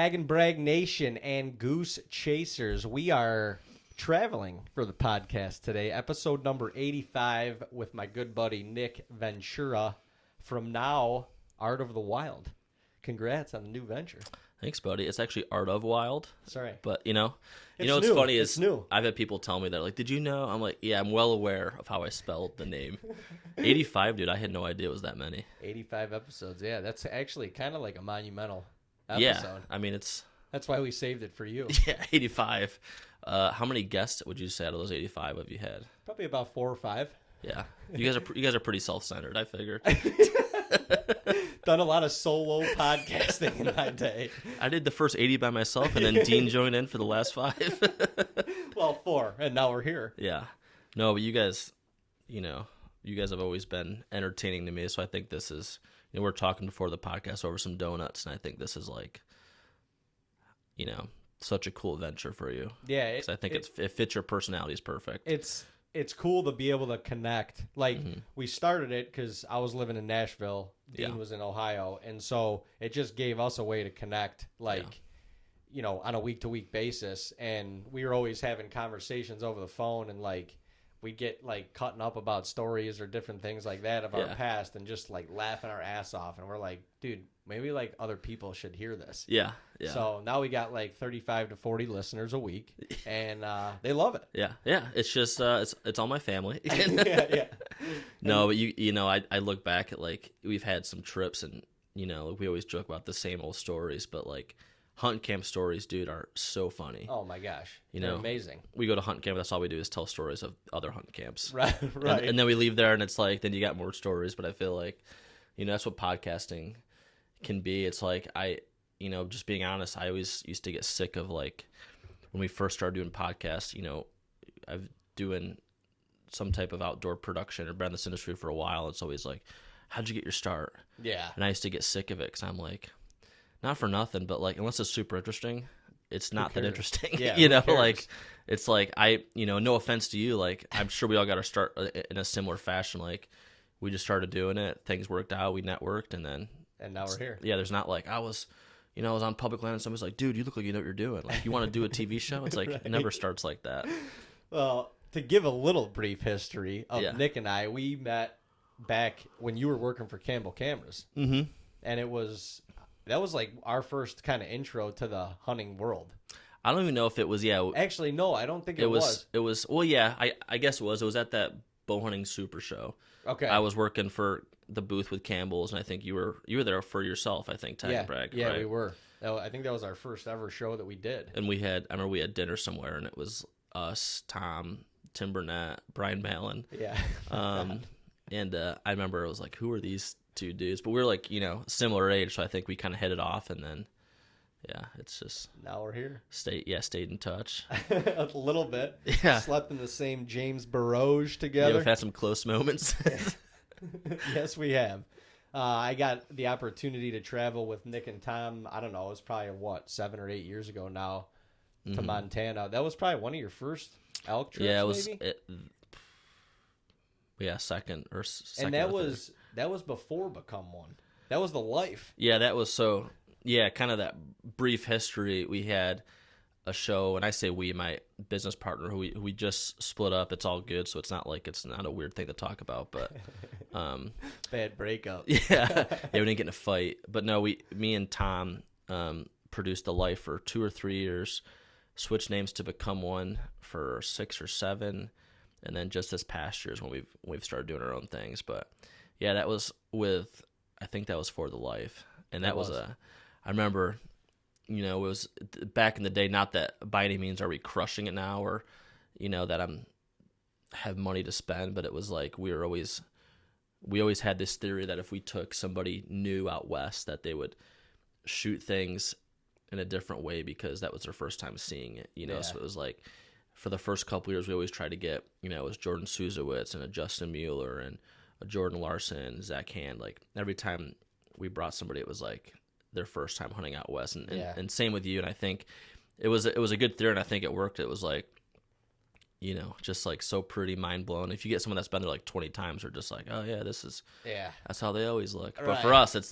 TAGNBRAG Nation and Goose Chasers. We are traveling for the podcast today, episode number 85 with my good buddy Nick Ventura from now Art of the Wild. Congrats on the new venture. Thanks, buddy. It's actually Art of Wild. Sorry. But, It's what's new. funny is It's new. I've had people tell me that, like, did you know? I'm like, yeah, I'm well aware of how I spelled the name. 85, dude, I had no idea it was that many. 85 episodes. Yeah, that's actually kind of like a monumental episode. Yeah, I mean, That's why we saved it for you. Yeah, 85. How many guests would you say out of those 85 have you had? Probably about 4 or 5. Yeah, you guys are pretty self-centered, I figured. Done a lot of solo podcasting in my day. I did the first 80 by myself, and then Dean joined in for the last 5. Well, 4, and now we're here. Yeah. No, but you guys have always been entertaining to me, so I think this is, we're talking before the podcast over some donuts, and I think this is like, such a cool venture for you. Yeah. Because I think it fits your personalities perfect. It's cool to be able to connect. Like, we started it because I was living in Nashville. Dean was in Ohio. And so it just gave us a way to connect, on a week-to-week basis. And we were always having conversations over the phone. And, we'd get, cutting up about stories or different things like that of our past and just, laughing our ass off. And we're like, dude, maybe, other people should hear this. Yeah. So now we got, 35 to 40 listeners a week. And they love it. Yeah. It's just, it's all my family. Yeah. No, but I look back at, we've had some trips and, we always joke about the same old stories, but, hunt camp stories, dude, are so funny. Oh my gosh, they're amazing. We go to hunt camp. That's all we do is tell stories of other hunt camps. Right. And then we leave there, and it's then you got more stories. But I feel like, that's what podcasting can be. It's just being honest. I always used to get sick of when we first started doing podcasts. I've doing some type of outdoor production or been in this industry for a while. It's always how'd you get your start? Yeah. And I used to get sick of it because I'm like, not for nothing, but unless it's super interesting, it's not that interesting. Yeah, It's no offense to you, I'm sure we all got our start in a similar fashion. We just started doing it, things worked out, we networked, and now we're here. Yeah, there's not I was on public land and somebody's like, dude, you look like you know what you're doing. You want to do a TV show? It's It never starts like that. Well, to give a little brief history of Nick and I, we met back when you were working for Campbell Cameras. Mm-hmm. And that was our first kind of intro to the hunting world. I don't even know if it was, Actually, no, I don't think it was. It was, well, yeah, I guess it was. It was at that bow hunting super show. Okay. I was working for the booth with Campbell's, and I think you were there for yourself, I think, TAGNBRAG. Yeah, right? we were. I think that was our first ever show that we did. And I remember we had dinner somewhere, and it was us, Tom, Tim Burnett, Brian Mallon. Yeah. And I remember it was who are these two dudes? But we were similar age, so I think we kind of hit it off, and then it's just now we're here. Stayed in touch a little bit. Yeah, slept in the same James Burroge together. Yeah, we've had some close moments. Yes, we have. I got the opportunity to travel with Nick and Tom. I don't know, it was probably 7 or 8 years ago now to Montana. That was probably one of your first elk trips. Yeah, it was. Maybe? Second. And that was before Become One. That was the life. Yeah, that was so. Yeah, kind of that brief history. We had a show, and I say we, my business partner, who we just split up. It's all good, so it's not it's not a weird thing to talk about. But bad breakup. Yeah, we didn't get in a fight. But no, me and Tom produced the life for 2 or 3 years. Switched names to Become One for 6 or 7. And then just this past year is when we've started doing our own things. But yeah, that was I think that was For the Life. And that was I remember, it was back in the day, not that by any means are we crushing it now or, that have money to spend, but it was we always had this theory that if we took somebody new out west, that they would shoot things in a different way because that was their first time seeing it, So it was for the first couple years, we always tried to get, it was Jordan Suzowitz and a Justin Mueller and a Jordan Larson, Zach Hand. Every time we brought somebody, it was their first time hunting out west. And same with you. And I think it was a good theory, and I think it worked. It was just so pretty, mind blown. If you get someone that's been there 20 times, they're just oh yeah, that's how they always look. Right. But for us, it's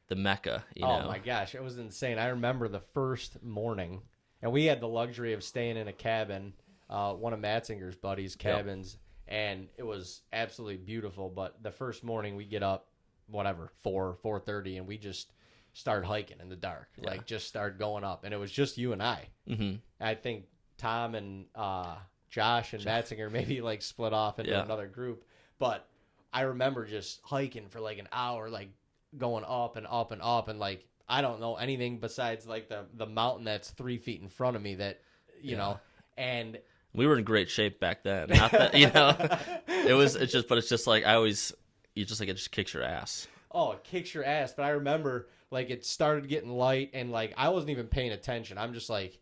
the Mecca, you oh know. my gosh, it was insane. I remember the first morning, and we had the luxury of staying in a cabin, one of Matzinger's buddies' cabins, and it was absolutely beautiful. But the first morning we get up, whatever, 4:30, and we just start hiking in the dark, like just start going up, and it was just you and I. Mm-hmm. I think Tom and Josh and Matzinger maybe like split off into another group, but I remember just hiking for like an hour, like going up and up and up, and like I don't know anything besides like the mountain that's 3 feet in front of me that you know, and we were in great shape back then. Not that you know, it's just like it just kicks your ass. Oh, it kicks your ass. But I remember like it started getting light, and like I wasn't even paying attention. I'm just like,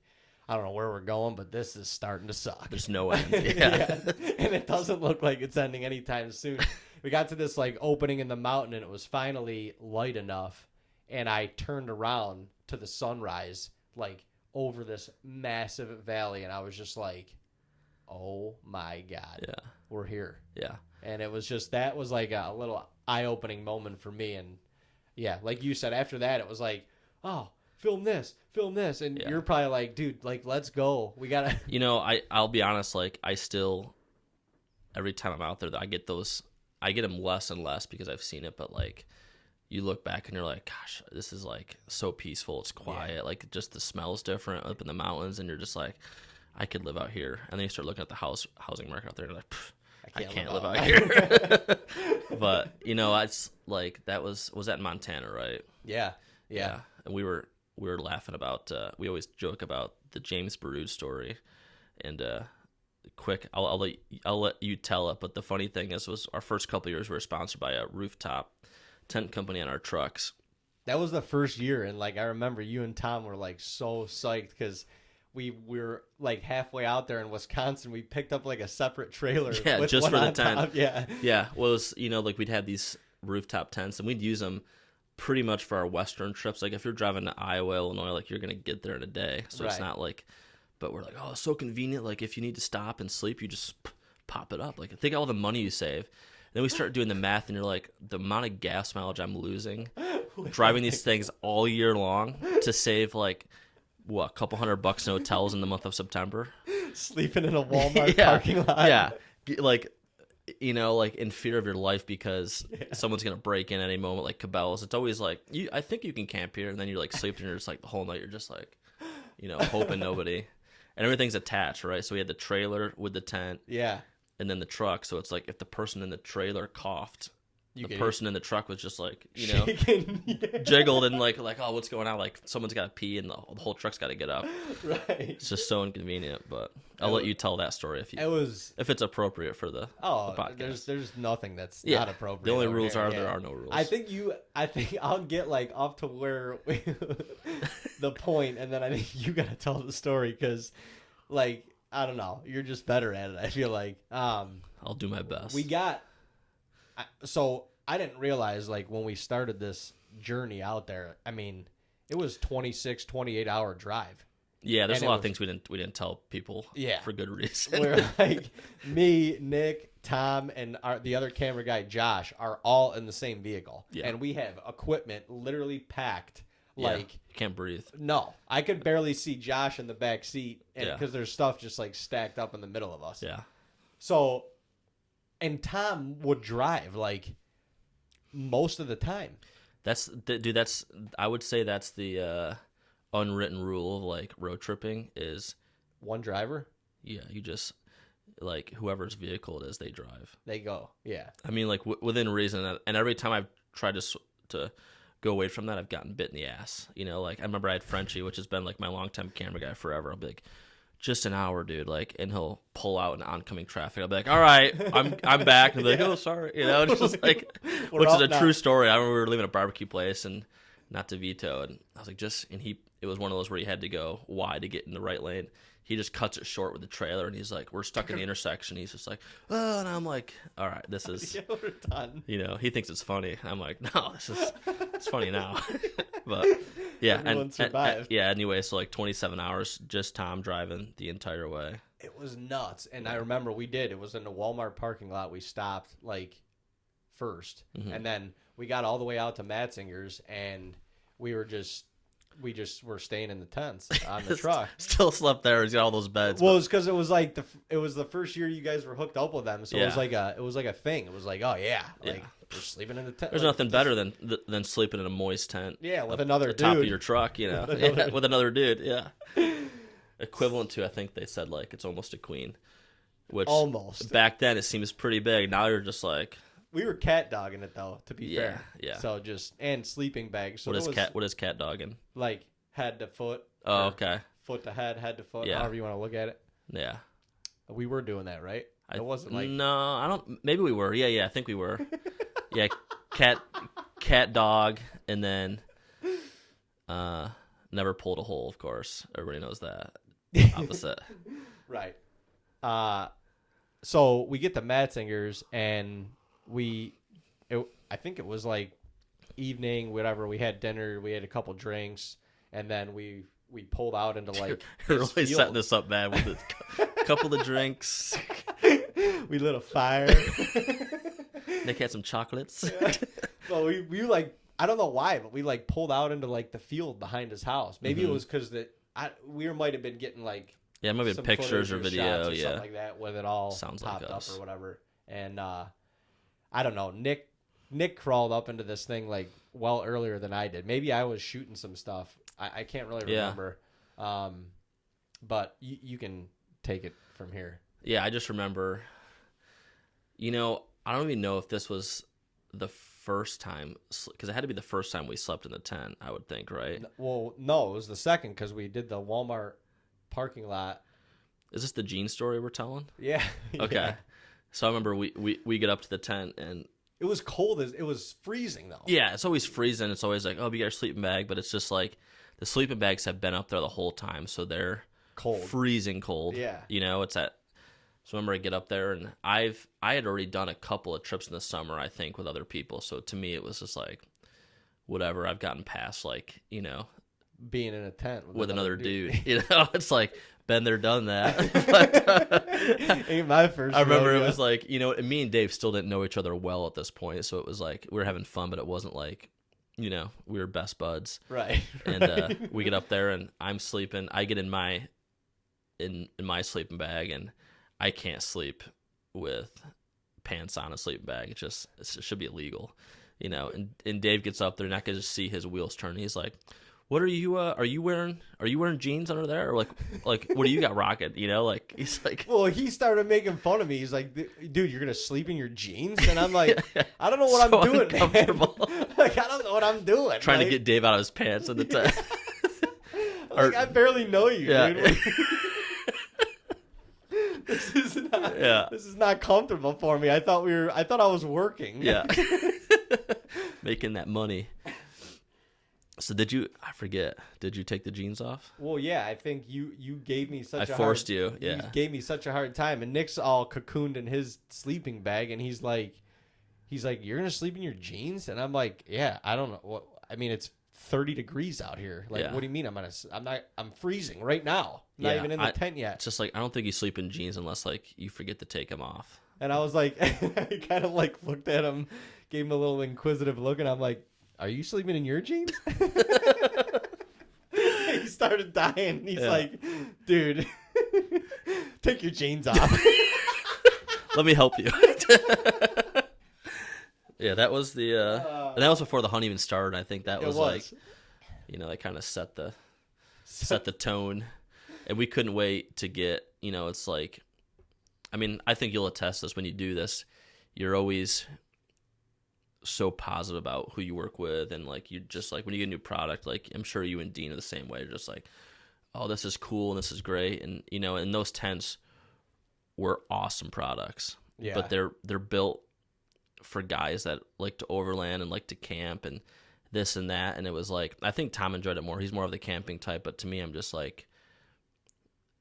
I don't know where we're going, but this is starting to suck. There's no end. Yeah. And it doesn't look like it's ending anytime soon. We got to this like opening in the mountain, and it was finally light enough, and I turned around to the sunrise like over this massive valley, and I was just like, oh my God, we're here. Yeah. And it was just, that was like a little eye-opening moment for me. And yeah, like you said, after that, it was like, oh, film this. And you're probably like, dude, like, let's go. We got to. You know, I'll be honest, like, I still, every time I'm out there, I get them less and less because I've seen it. But like, you look back and you're like, gosh, this is like so peaceful. It's quiet. Like, just the smell's different up in the mountains. And you're just like, I could live out here. And then you start looking at the housing market out there and you're like, I can't live out here. But, you know, it's like, was that in Montana, right? Yeah. And we were laughing about, we always joke about the James Baroud story. And quick, I'll let you tell it. But the funny thing was our first couple of years we were sponsored by a rooftop tent company on our trucks. That was the first year. And like, I remember you and Tom were like so psyched because we were like halfway out there in Wisconsin. We picked up like a separate trailer. Yeah, with just one for the on tent. top. Yeah. Yeah. Well, it was, you know, like we'd have these rooftop tents and we'd use them pretty much for our Western trips. Like if you're driving to Iowa, Illinois, like you're going to get there in a day. So it's not like, but we're like, oh, it's so convenient. Like if you need to stop and sleep, you just pop it up. Like think of all the money you save. Then we start doing the math and you're like, the amount of gas mileage I'm losing driving these things all year long to save like, what, a couple $100 in hotels in the month of September? Sleeping in a Walmart parking lot. Yeah. Like, you know, like in fear of your life because someone's going to break in at any moment, like Cabela's. It's always like, I think you can camp here. And then you're like sleeping and you're just like the whole night, you're just like, you know, hoping nobody. And everything's attached, right? So we had the trailer with the tent. Yeah. And then the truck. So it's like if the person in the trailer coughed, the person in the truck was just like, you know, jiggled and like, oh, what's going on? Like someone's got to pee and the whole truck's got to get up. Right. It's just so inconvenient. But I'll let you tell that story if it's appropriate for the podcast. There's nothing that's not appropriate. The only rules are there are no rules. I think I'll get like up to where the point, and then I think you got to tell the story because, like, I don't know, you're just better at it. I feel like. I'll do my best. So I didn't realize, like, when we started this journey out there, I mean, it was 26, 28-hour drive. Yeah, there's a lot of things we didn't tell people for good reason. We're like, me, Nick, Tom, and the other camera guy, Josh, are all in the same vehicle. Yeah. And we have equipment literally packed. Like, you can't breathe. No, I could barely see Josh in the back seat because there's stuff just, like, stacked up in the middle of us. Yeah. So... And Tom would drive like most of the time. I would say that's the unwritten rule of like road tripping is one driver. Yeah, you just like whoever's vehicle it is, they drive. They go. Yeah. I mean, like within reason, and every time I've tried to go away from that, I've gotten bit in the ass. You know, like I remember I had Frenchie, which has been like my longtime camera guy forever. I'll be like, just an hour, dude, like, and he'll pull out in oncoming traffic. I'll be like, all right, I'm back. And I'll be like, oh, sorry. You know, it's just like, which is a true story. I remember we were leaving a barbecue place and not to veto. And I was like, it was one of those where you had to go wide to get in the right lane. He just cuts it short with the trailer and he's like, we're stuck in the intersection. He's just like, oh, and I'm like, all right, this is, we're done. You know, he thinks it's funny. I'm like, no, it's funny now. But yeah. Everyone survived. Anyway, so like 27 hours, just Tom driving the entire way. It was nuts. And I remember it was in the Walmart parking lot. We stopped like first, and then we got all the way out to Matzinger's, and we just were staying in the tents on the truck. Still slept there. He's got all those beds. Well, it's because it was like it was the first year you guys were hooked up with them, so it was like a thing. It was like, oh yeah, like we're sleeping in the tent. There's nothing better than sleeping in a moist tent. Yeah, with another dude. Top of your truck, you know, with another dude. Yeah, equivalent to, I think they said, like, it's almost a queen. Which almost back then it seems pretty big. Now you're just like, we were cat dogging it though. To be fair, yeah. So and sleeping bags. So what is cat dogging? Like head to foot. Oh, okay. Foot to head, head to foot. Yeah. However you want to look at it. Yeah. We were doing that, right? It wasn't like no, I don't. Maybe we were. Yeah. I think we were. Yeah, cat dog, and then never pulled a hole. Of course, everybody knows that. Opposite. Right. So we get the Matzingers, and I think it was like evening, whatever. We had dinner, we had a couple drinks, and then we pulled out into like You're really setting this up, man, with a couple of drinks. We lit a fire. Nick had some chocolates. Yeah. So we like, I don't know why, but we like pulled out into like the field behind his house. Maybe it was because we might have been getting like. Yeah, maybe pictures or video, or something like that, with it all sounds popped like us up or whatever. And I don't know. Nick crawled up into this thing like well earlier than I did. Maybe I was shooting some stuff. I can't really remember. But you can take it from here. Yeah, I just remember. You know, I don't even know if this was the first time, because it had to be the first time we slept in the tent, I would think, right? Well, no, it was the second, because we did the Walmart parking lot. Is this the Gene story we're telling? Yeah. Okay. Yeah. So I remember we get up to the tent, and it was cold. It was freezing though. Yeah, it's always freezing. It's always like, oh, we got our sleeping bag, but it's just like the sleeping bags have been up there the whole time, so they're cold, freezing cold. Yeah. You know, it's at. So I remember I get up there, and I had already done a couple of trips in the summer, I think, with other people. So to me, it was just like, whatever. I've gotten past, like, you know, being in a tent with another dude. You know, it's like, been there, done that. But, ain't my first. I remember it was like, you know, and me and Dave still didn't know each other well at this point, so it was like we were having fun, but it wasn't like, you know, we were best buds. Right. And we get up there, and I'm sleeping. I get in my sleeping bag, and I can't sleep with pants on a sleeping bag. It should be illegal, you know. And Dave gets up there, and I can just see his wheels turn. He's like, "What are you? Are you wearing jeans under there? Or like what do you got rocking? You know?" Like, he's like, well, he started making fun of me. He's like, "Dude, you're gonna sleep in your jeans?" And I'm like, "I don't know what I'm doing, man. Like, I don't know what I'm doing." Trying to get Dave out of his pants in the tent. Like, I barely know you, dude. This is not comfortable for me. I thought I was working. Yeah. Making that money. So did you take the jeans off? Well, yeah, I think you gave me such I forced you. Yeah. You gave me such a hard time, and Nick's all cocooned in his sleeping bag, and he's like, "You're going to sleep in your jeans?" And I'm like, "Yeah, I don't know what I mean, it's 30 degrees out here. Like, what do you mean I'm freezing right now. I'm not even in the tent yet." It's just like, I don't think you sleep in jeans unless like you forget to take them off. And I was like, I kind of like looked at him, gave him a little inquisitive look, and I'm like, "Are you sleeping in your jeans?" He started dying. He's like, "Dude, take your jeans off." Let me help you. Yeah, that was and that was before the hunt even started. I think that was like, you know, they kind of set the tone, and we couldn't wait to get, you know, it's like, I mean, I think you'll attest this when you do this, you're always so positive about who you work with, and like, you just like, when you get a new product, like, I'm sure you and Dean are the same way. You're just like, "Oh, this is cool and this is great," and you know, and those tents were awesome products. Yeah. But they're built for guys that like to overland and like to camp and this and that. And it was like, I think Tom enjoyed it more. He's more of the camping type, but to me, I'm just like,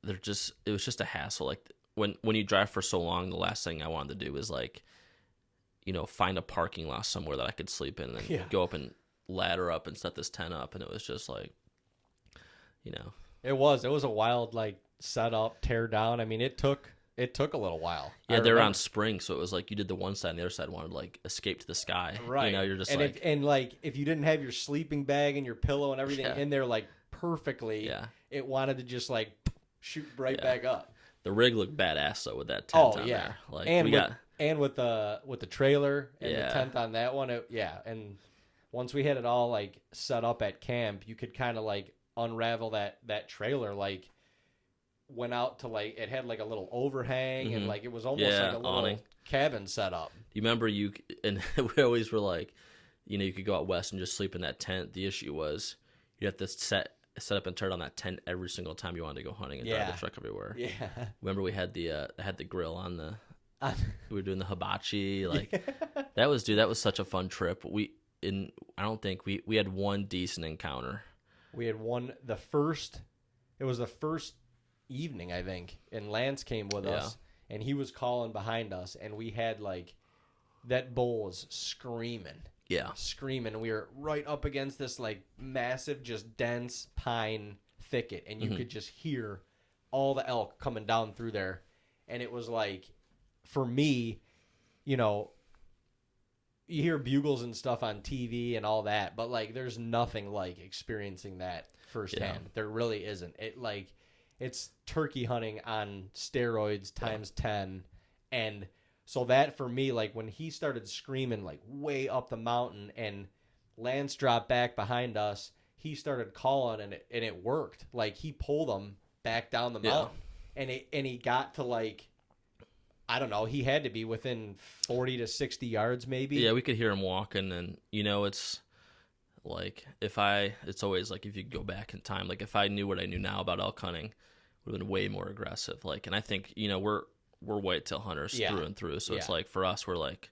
it was just a hassle. Like, when you drive for so long, the last thing I wanted to do was like, you know, find a parking lot somewhere that I could sleep in, and then go up and ladder up and set this tent up. And it was just like, you know, it was a wild, like, setup, tear down. I mean, it took it took a little while. Yeah, they're on spring, so it was like you did the one side and the other side wanted to like escape to the sky. Right. You know, you're just and like... if you didn't have your sleeping bag and your pillow and everything in there like perfectly, it wanted to just like shoot right back up. The rig looked badass though with that tent on there. Like, and with the trailer and the tent on that one, and once we had it all like set up at camp, you could kind of like unravel that trailer, like went out to like, it had like a little overhang and like it was almost like a little awning. Cabin setup. You remember and we always were like, you know, you could go out west and just sleep in that tent. The issue was you have to set up and turn on that tent every single time you wanted to go hunting and drive the truck everywhere. Yeah. Remember we had the grill on the we were doing the hibachi, like that was such a fun trip. I don't think we had one decent encounter. We had one it was the first evening, I think, and Lance came with us and he was calling behind us and we had like that bull was screaming. Yeah. Screaming. We were right up against this like massive, just dense pine thicket, and you could just hear all the elk coming down through there. And it was like, for me, you know, you hear bugles and stuff on TV and all that, but like there's nothing like experiencing that firsthand. Yeah. There really isn't. It's turkey hunting on steroids times 10. And so that for me, like when he started screaming like way up the mountain and Lance dropped back behind us, he started calling and it worked. Like he pulled him back down the mountain and he got to like, I don't know, he had to be within 40 to 60 yards maybe. Yeah, we could hear him walking, and you know, it's like it's always like if you go back in time, like if I knew what I knew now about elk hunting, it would have been way more aggressive. Like, and I think, you know, we're whitetail hunters through and through, so it's like for us, we're like,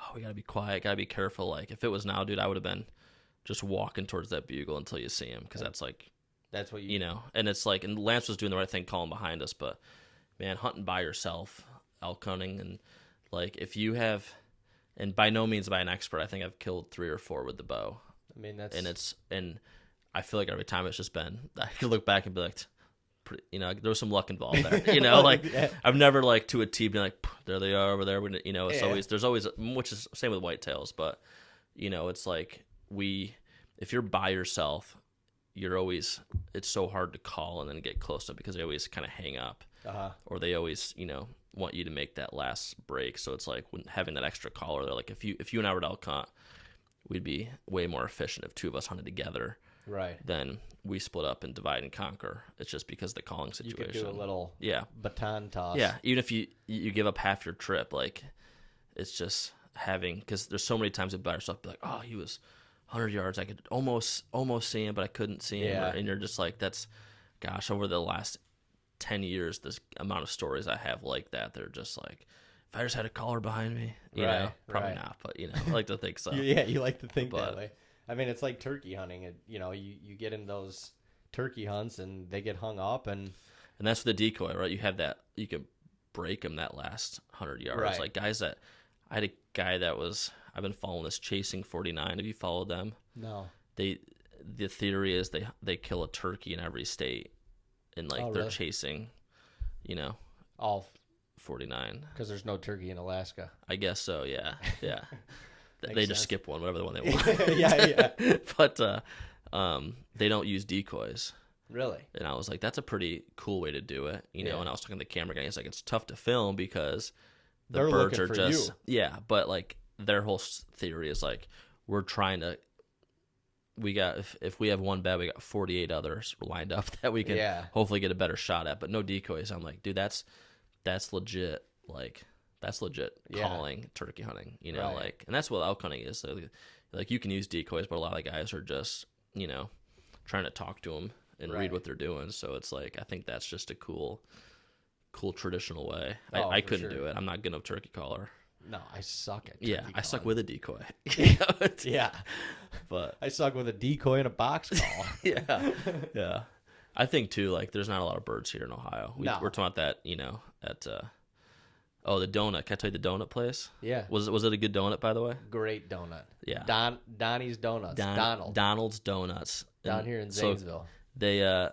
oh, we gotta be quiet, gotta be careful. Like if it was now, dude, I would have been just walking towards that bugle until you see him, because that's what you know. And it's like, and Lance was doing the right thing calling behind us, but man, hunting by yourself, elk hunting, and like if you have, and by no means am I an expert, I think I've killed 3 or 4 with the bow. I mean, and I feel like every time it's just been, I could look back and be like, you know, there was some luck involved there, you know, like I've never like to a T been like, there they are over there. You know, it's always, there's always, which is same with whitetails, but you know, it's like if you're by yourself, it's so hard to call and then get close to them because they always kind of hang up or they always, you know, want you to make that last break. So it's like when having that extra caller there, like if you and I were to elk hunt, we'd be way more efficient if 2 of us hunted together. Right. Then we split up and divide and conquer. It's just because of the calling situation. You could do a little baton toss. Yeah. Even if you give up half your trip, like it's just having, because there's so many times you by yourself, be like, oh, he was 100 yards. I could almost see him, but I couldn't see him. Yeah. And you're just like, gosh, over the last 10 years, this amount of stories I have like that, they're just like, if I just had a caller behind me, you know, probably not, but you know, I like to think so. You like to think that way. I mean, it's like turkey hunting. You know, you get in those turkey hunts and they get hung up, and that's the decoy, right? You have that, you can break them that last 100 yards. Right. Like I had a guy I've been following this Chasing 49. Have you followed them? No. The theory is they kill a turkey in every state, and like they're chasing, you know, all 49. Because there's no turkey in Alaska. I guess so. Yeah. They just skip one, whatever the one they want. But they don't use decoys. Really? And I was like, that's a pretty cool way to do it, you know. And I was talking to the camera guy. He's like, it's tough to film because the birds are just but like their whole theory is like, we're trying to. We got if we have one bed, we got 48 others lined up that we can hopefully get a better shot at, but no decoys. I'm like, dude, that's legit. Like. That's legit calling turkey hunting, you know, like, and that's what elk hunting is. So, like, you can use decoys, but a lot of guys are just, you know, trying to talk to them and read what they're doing. So it's like, I think that's just a cool traditional way. I couldn't do it. I'm not good enough turkey caller. No, I suck at turkey calling. I suck with a decoy. But I suck with a decoy and a box call. Yeah. I think too, like, there's not a lot of birds here in Ohio. We're talking about that, you know, at the donut. Can I tell you the donut place? Yeah. Was it a good donut, by the way? Great donut. Yeah. Donnie's Donuts. Donald's Donuts. Down here in Zanesville. So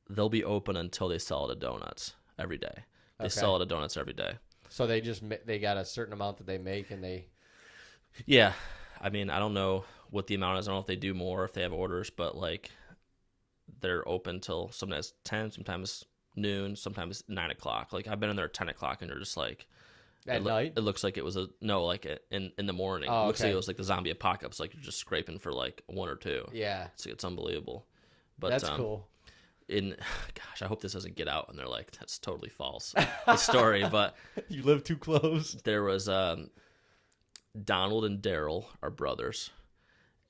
they'll be open until they sell the donuts every day. They sell it at donuts every day. So they got a certain amount that they make, and they. Yeah, I mean, I don't know what the amount is. I don't know if they do more if they have orders, but like they're open till sometimes 10, sometimes noon, sometimes 9 o'clock. Like I've been in there at 10 o'clock, and they're just like. At night? It looks like it was in the morning. Oh, it looks like it was like the zombie apocalypse. Like you're just scraping for like 1 or 2. Yeah, it's unbelievable. But that's cool. Gosh, I hope this doesn't get out and they're like, that's totally false, the story. But you live too close. There was Donald and Daryl are brothers.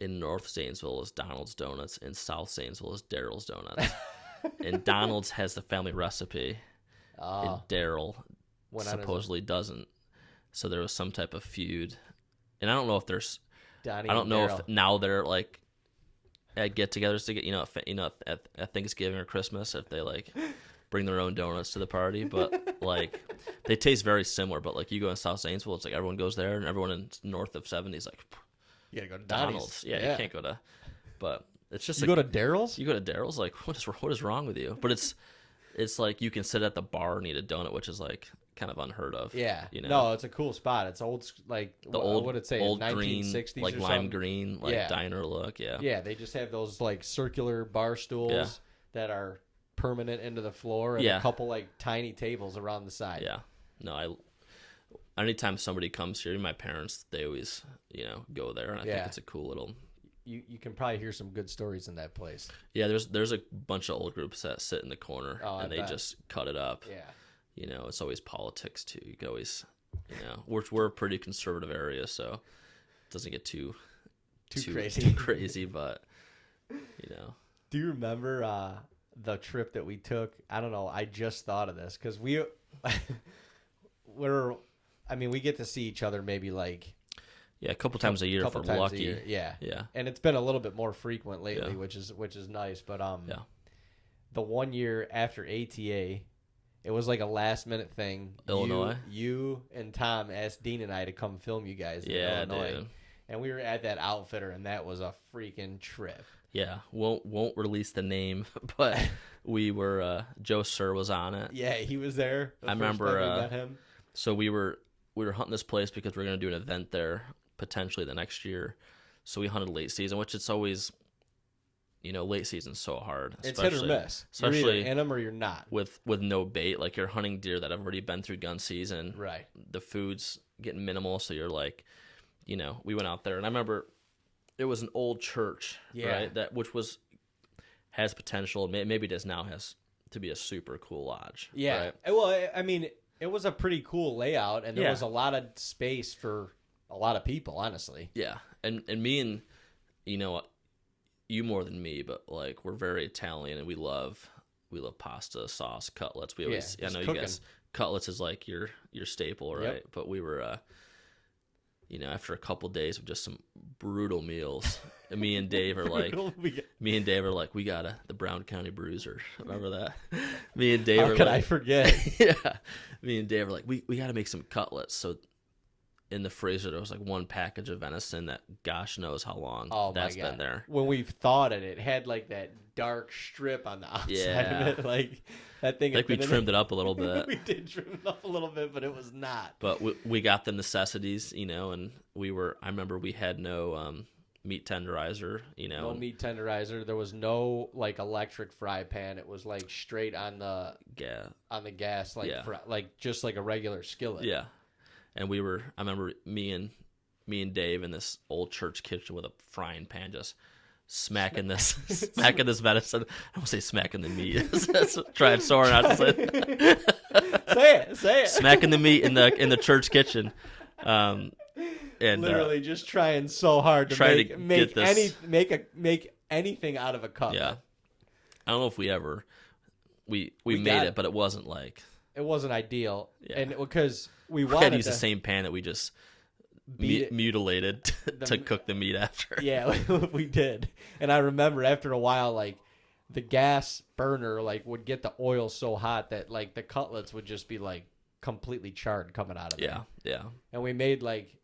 In North Zanesville is Donald's Donuts. In South Zanesville is Daryl's Donuts. And Donald's has the family recipe, and Daryl supposedly doesn't. So there was some type of feud, and I don't know if there's. Donnie I don't know Daryl. if now they're like at get-togethers to get at Thanksgiving or Christmas if they like bring their own donuts to the party, but like they taste very similar. But like you go in South Zanesville, it's like everyone goes there, and everyone in north of 70 is like, you gotta go to Donald's. Yeah, you can't go to. But it's just you like, go to Daryl's. You go to Daryl's, like what is wrong with you? But it's like you can sit at the bar and eat a donut, which is like kind of unheard of. Yeah, you know? No, it's a cool spot. It's old, like the old, what would it say, old 1960s green, like or lime something? green, like diner look. Yeah, yeah. They just have those like circular bar stools that are permanent into the floor, and a couple like tiny tables around the side. Yeah, no, anytime somebody comes here, my parents, they always go there, and I think it's a cool little. You can probably hear some good stories in that place. Yeah, there's a bunch of old groups that sit in the corner and they just cut it up. Yeah. It's always politics too. You can always, we're a pretty conservative area, so it doesn't get too crazy, but Do you remember the trip that we took? I don't know. I just thought of this because we get to see each other maybe like. Yeah, a couple times a year if we're lucky. Yeah. Yeah. And it's been a little bit more frequent lately, which is nice. But the 1 year after ATA, it was like a last minute thing. Illinois. You and Tom asked Dean and I to come film you guys in Illinois. Dude. And we were at that Outfitter, and that was a freaking trip. Yeah, won't release the name, but we were Joe Sir was on it. Yeah, he was there. I remember we met him. So we were hunting this place because we were going to do an event there potentially the next year. So we hunted late season, which it's always, late season's so hard. It's hit or miss. Especially you're either in them or you're not. With no bait, like you're hunting deer that have already been through gun season. Right. The food's getting minimal, so you're like, we went out there, and I remember it was an old church, right? Which has potential. Maybe does now has to be a super cool lodge. Yeah. Right? Well, I mean, it was a pretty cool layout, and there was a lot of space for a lot of people, honestly. Yeah, and me and you more than me, but like we're very Italian, and we love pasta, sauce, cutlets. We always I know cooking. You guys cutlets is like your staple, right? Yep. But we were after a couple days of just some brutal meals, and me and Dave are like, we got the Brown County Bruiser. Remember that? Me and Dave How could I forget? Yeah, me and Dave are like, we got to make some cutlets. So in the freezer there was like one package of venison that gosh knows how long that's been there. When we thawed it had like that dark strip on the outside of it, like that thing. Like we trimmed it up a little bit. We did trim it up a little bit, but it was not. But we got the necessities, and I remember we had no meat tenderizer, No meat tenderizer. There was no like electric fry pan. It was like straight on the gas, like like just like a regular skillet. Yeah. And I remember me and Dave in this old church kitchen with a frying pan just smacking this venison. I won't say smacking the meat. That's trying so hard not to say it. Say it. Smacking the meat in the church kitchen. And literally just trying so hard to make anything out of a cup. Yeah. I don't know if we made it, but it wasn't like it wasn't ideal. Yeah. And because we had to use the same pan that we just mutilated to cook the meat after. Yeah, we did. And I remember after a while, like the gas burner like would get the oil so hot that like the cutlets would just be like completely charred coming out of it. Yeah. And we made like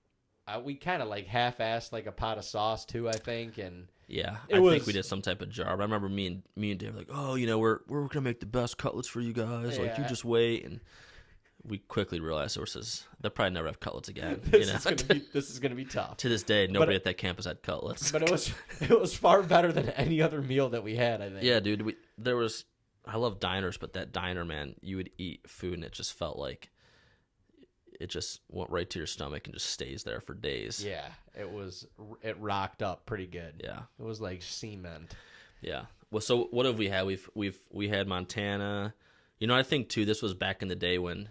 we kind of like half-assed like a pot of sauce too, I think. And yeah, I think we did some type of jar. But I remember me and Dave were like, oh, we're gonna make the best cutlets for you guys. Like you just wait. And we quickly realized they'll probably never have cutlets again. This is gonna be tough. To this day, nobody at that campus had cutlets. But it was far better than any other meal that we had, I think. Yeah, dude. I love diners, but that diner, man, you would eat food and it just felt like it just went right to your stomach and just stays there for days. Yeah, it rocked up pretty good. Yeah, it was like cement. Yeah. Well, so what have we had? We had Montana. I think too. This was back in the day when,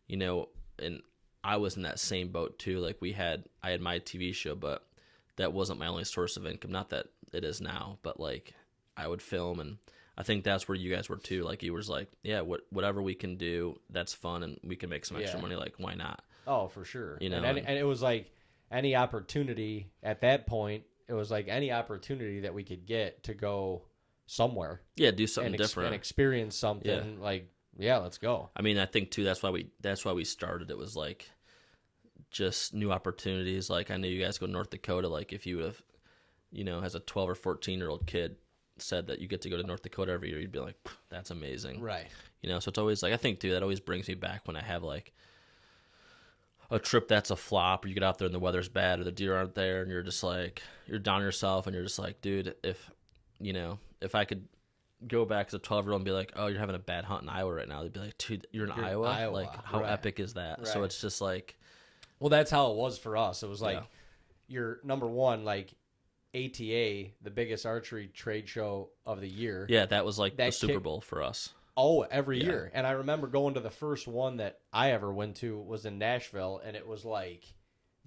and I was in that same boat too. Like I had my TV show, but that wasn't my only source of income. Not that it is now, but like I would film, and I think that's where you guys were too. Like you was like, yeah, whatever we can do, that's fun, and we can make some extra money. Like why not? Oh, for sure. And it was like any opportunity at that point. It was like any opportunity that we could get to go somewhere. Yeah, do something different and experience something. Yeah. Like, yeah, let's go. I mean, I think too. That's why we started. It was like just new opportunities. Like I know you guys go to North Dakota. Like if you would have, as a 12 or 14-year-old kid said that you get to go to North Dakota every year, you'd be like, that's amazing. Right. So it's always like, I think too, that always brings me back when I have like a trip that's a flop, or you get out there and the weather's bad or the deer aren't there and you're just like, you're down yourself and you're just like, dude, if I could go back as a 12-year-old and be like, oh, you're having a bad hunt in Iowa right now, they'd be like, dude, you're in Iowa? Like, how epic is that? Right. So it's just like... Well, that's how it was for us. It was like, you're number one, like, ATA, the biggest archery trade show of the year. Yeah, that was like the Super Bowl for us. Oh, every year. And I remember going to the first one that I ever went to was in Nashville, and it was like,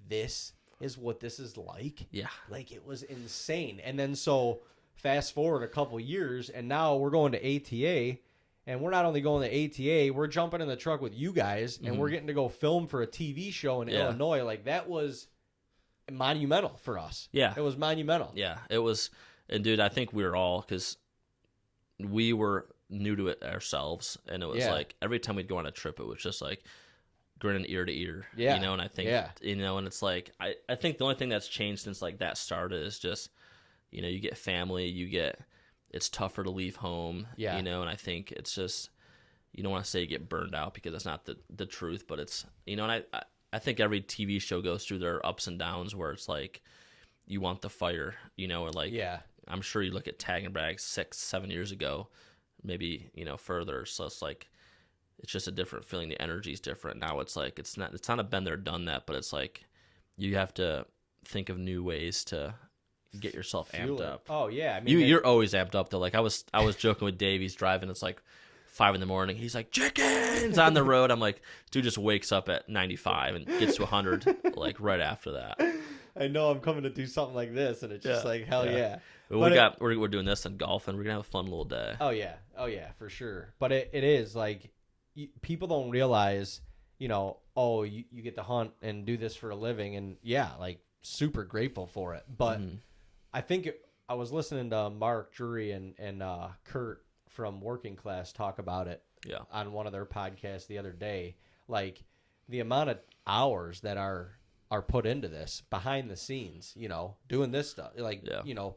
this is what this is like? Yeah. Like, it was insane. And then so fast forward a couple years, and now we're going to ATA, and we're not only going to ATA, we're jumping in the truck with you guys, and we're getting to go film for a TV show in Illinois. Like, that was monumental for us. Yeah. It was monumental. Yeah, it was. And, dude, I think we were all, because we were new to it ourselves, and it was like every time we'd go on a trip, it was just like grinning ear to ear. Yeah. And I think, and it's like, I think the only thing that's changed since like that started is just, you get family, it's tougher to leave home, and I think it's just, you don't want to say you get burned out because that's not the truth, but it's, and I think every TV show goes through their ups and downs where it's like, you want the fire, or like, I'm sure you look at TAGNBRAG 6-7 years ago, maybe, further. So it's like, it's just a different feeling. The energy's different. Now it's like, it's not a been there, done that, but it's like, you have to think of new ways to get yourself amped up. Oh yeah. I mean, you're always amped up though. Like I was joking with Dave, he's driving, it's like 5 a.m. He's like, chickens on the road. I'm like, dude just wakes up at 95 and gets to 100 like right after that. I know I'm coming to do something like this, and it's just like, hell yeah. But we're doing this and golf, and we're gonna have a fun little day. Oh yeah, for sure. But it is like, people don't realize, you get to hunt and do this for a living, and like super grateful for it. But I think I was listening to Mark Drury and Kurt from Working Class talk about it on one of their podcasts the other day. Like the amount of hours that are put into this behind the scenes, doing this stuff, like,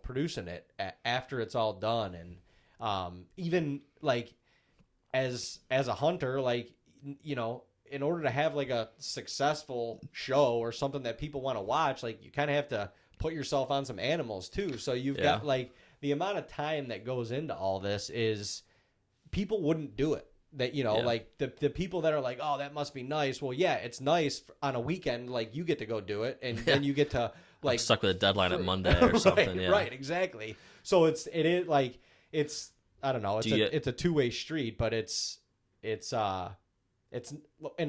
producing it after it's all done. And even like as a hunter, like, in order to have like a successful show or something that people want to watch, like you kind of have to put yourself on some animals too. So you've got like the amount of time that goes into all this is people wouldn't do it. That, like the people that are like, oh, that must be nice. Well, yeah, it's nice on a weekend. Like you get to go do it, and then you get to like I'm stuck with a deadline at Monday or something. Right, exactly. So it is like it's I don't know. It's a two-way street, but it's and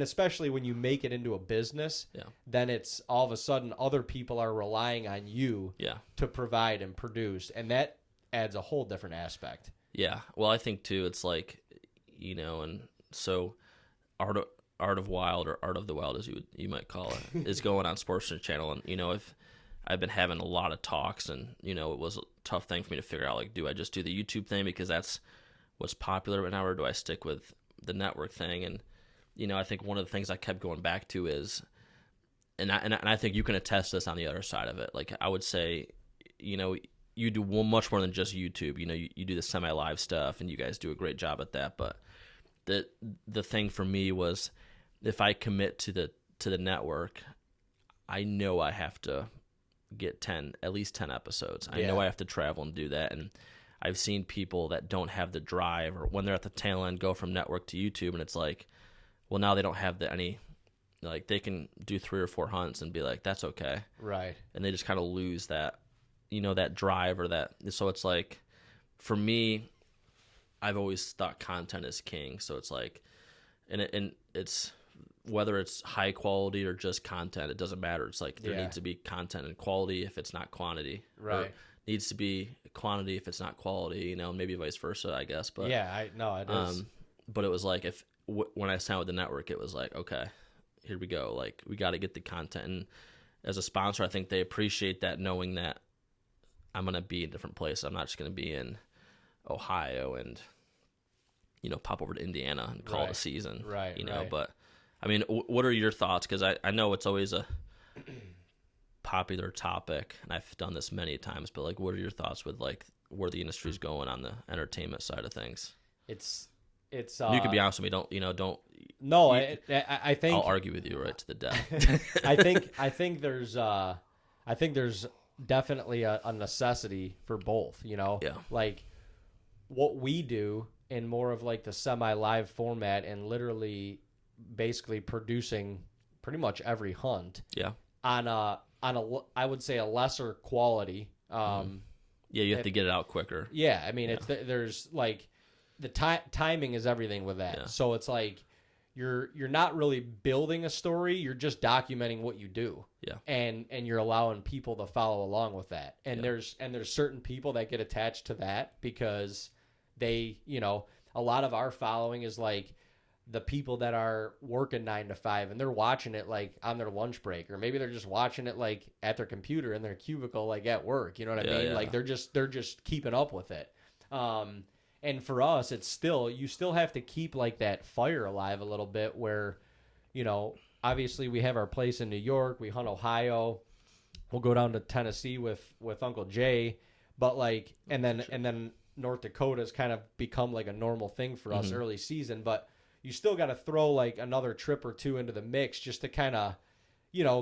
especially when you make it into a business, then it's all of a sudden other people are relying on you to provide and produce, and that adds a whole different aspect. Yeah. Well, I think too, it's like, and so Art of Wild, or Art of the Wild as you might call it, is going on Sportsmans Channel, and if I've been having a lot of talks, and it was a tough thing for me to figure out, like, do I just do the YouTube thing because that's what's popular right now, or do I stick with the network thing? And I think one of the things I kept going back to is, and I think you can attest this on the other side of it. Like I would say, you do much more than just YouTube. You do the semi-live stuff, and you guys do a great job at that. But the thing for me was if I commit to the network, I know I have to get at least 10 episodes. I know I have to travel and do that. And I've seen people that don't have the drive, or when they're at the tail end, go from network to YouTube, and it's like, well, now they don't have any, like, they can do 3 or 4 hunts and be like, that's okay. Right. And they just kind of lose that, that drive or that. So it's like, for me, I've always thought content is king. So it's like, and it's, whether it's high quality or just content, it doesn't matter. It's like there needs to be content and quality if it's not quantity. Right. Or needs to be quantity if it's not quality, maybe vice versa, I guess. But yeah, it is. But it was like, when I signed with the network, it was like, okay, here we go. Like, we got to get the content. And as a sponsor, I think they appreciate that, knowing that I'm going to be in different places. I'm not just going to be in Ohio and, pop over to Indiana and call it a season. Right. Right. But I mean, what are your thoughts? Because I know it's always a popular topic, and I've done this many times, but like, what are your thoughts with like where the industry's going on the entertainment side of things? It's you can be honest with me. Don't. No, I think I'll argue with you right to the death. I think there's definitely a necessity for both. Yeah. Like what we do in more of like the semi-live format, and literally basically producing pretty much every hunt. Yeah. On a I would say a lesser quality. Yeah, you have to get it out quicker. Yeah, I mean, there's like the timing is everything with that. Yeah. So it's like you're not really building a story, you're just documenting what you do. Yeah. And you're allowing people to follow along with that. And there's certain people that get attached to that because they, a lot of our following is like the people that are working 9 to 5 and they're watching it like on their lunch break, or maybe they're just watching it like at their computer in their cubicle, like at work, you know what I mean? Yeah. Like they're just keeping up with it. And for us, you still have to keep like that fire alive a little bit where, obviously we have our place in New York, we hunt Ohio, we'll go down to Tennessee with Uncle Jay, but like, and then North Dakota's kind of become like a normal thing for us early season, but you still got to throw like another trip or two into the mix just to kind of,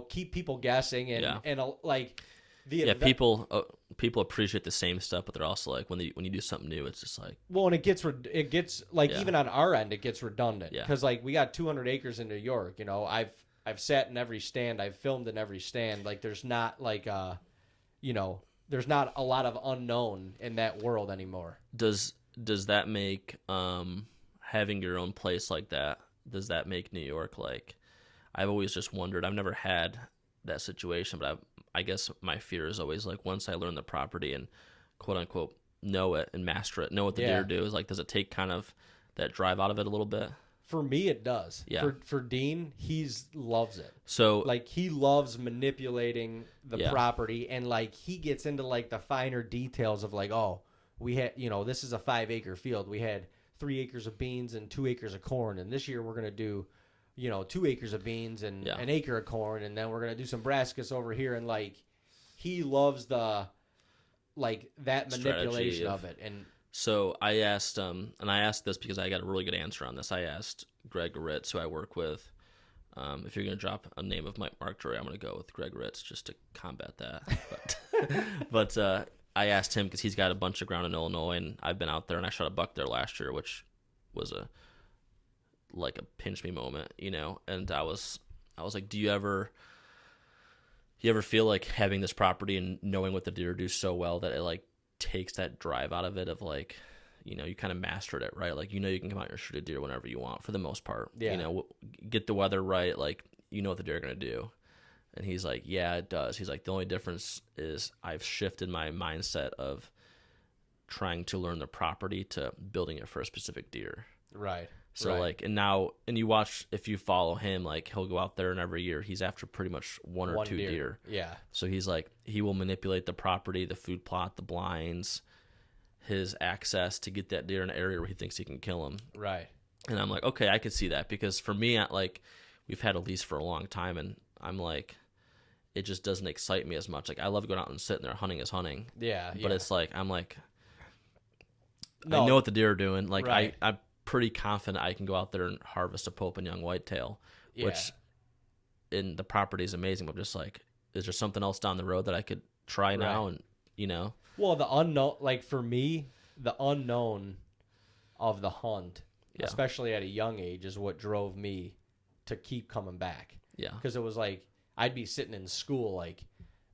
keep people guessing and like people appreciate the same stuff, but they're also like when you do something new, it's just like, well, and it gets like even on our end it gets redundant because like we got 200 acres in New York. I've sat in every stand, I've filmed in every stand. Like there's not like there's not a lot of unknown in that world anymore. Does that make having your own place like that, does that make New York like, I've always just wondered, I've never had that situation, but I guess my fear is always like, once I learn the property and quote unquote know it and master it, know what the deer do, is like, does it take kind of that drive out of it a little bit? For me, it does. Yeah. For Dean, loves it. So like he loves manipulating the property, and like he gets into like the finer details of like, oh, we had, this is a 5-acre field. We had 3 acres of beans and 2 acres of corn, and this year we're gonna do 2 acres of beans and an acre of corn, and then we're going to do some brassicas over here. And like, he loves the, like that manipulation of it. And so I asked, and I asked this because I got a really good answer on this. I asked Greg Ritz, who I work with, if you're going to drop a name of Mark Drury, I'm going to go with Greg Ritz just to combat that. But I asked him because he's got a bunch of ground in Illinois, and I've been out there and I shot a buck there last year, which was a pinch me moment, and I was like, do you ever feel like having this property and knowing what the deer do so well that it like takes that drive out of it, of like, you kind of mastered it, right? Like, you can come out and shoot a deer whenever you want for the most part. Get the weather right, like, what the deer are going to do. And he's like, yeah, it does. He's like, the only difference is I've shifted my mindset of trying to learn the property to building it for a specific deer. Right. So right. like, and you watch, if you follow him, like he'll go out there and every year he's after pretty much one or two deer. Yeah. So he's like, he will manipulate the property, the food plot, the blinds, his access to get that deer in an area where he thinks he can kill him. Right. And I'm like, okay, I could see that, because for me, like, we've had a lease for a long time, and I'm like, it just doesn't excite me as much. Like, I love going out and sitting there. Hunting is hunting. Yeah. But it's like, I'm like, no, I know what the deer are doing. Like, right. I'm pretty confident I can go out there and harvest a Pope and young whitetail. Yeah. Which, in the property is amazing. But I'm just like, is there something else down the road that I could try now? And, you know. Well, the unknown, like for me, the unknown of the hunt, especially at a young age, is what drove me to keep coming back. Yeah. Because it was like, I'd be sitting in school like,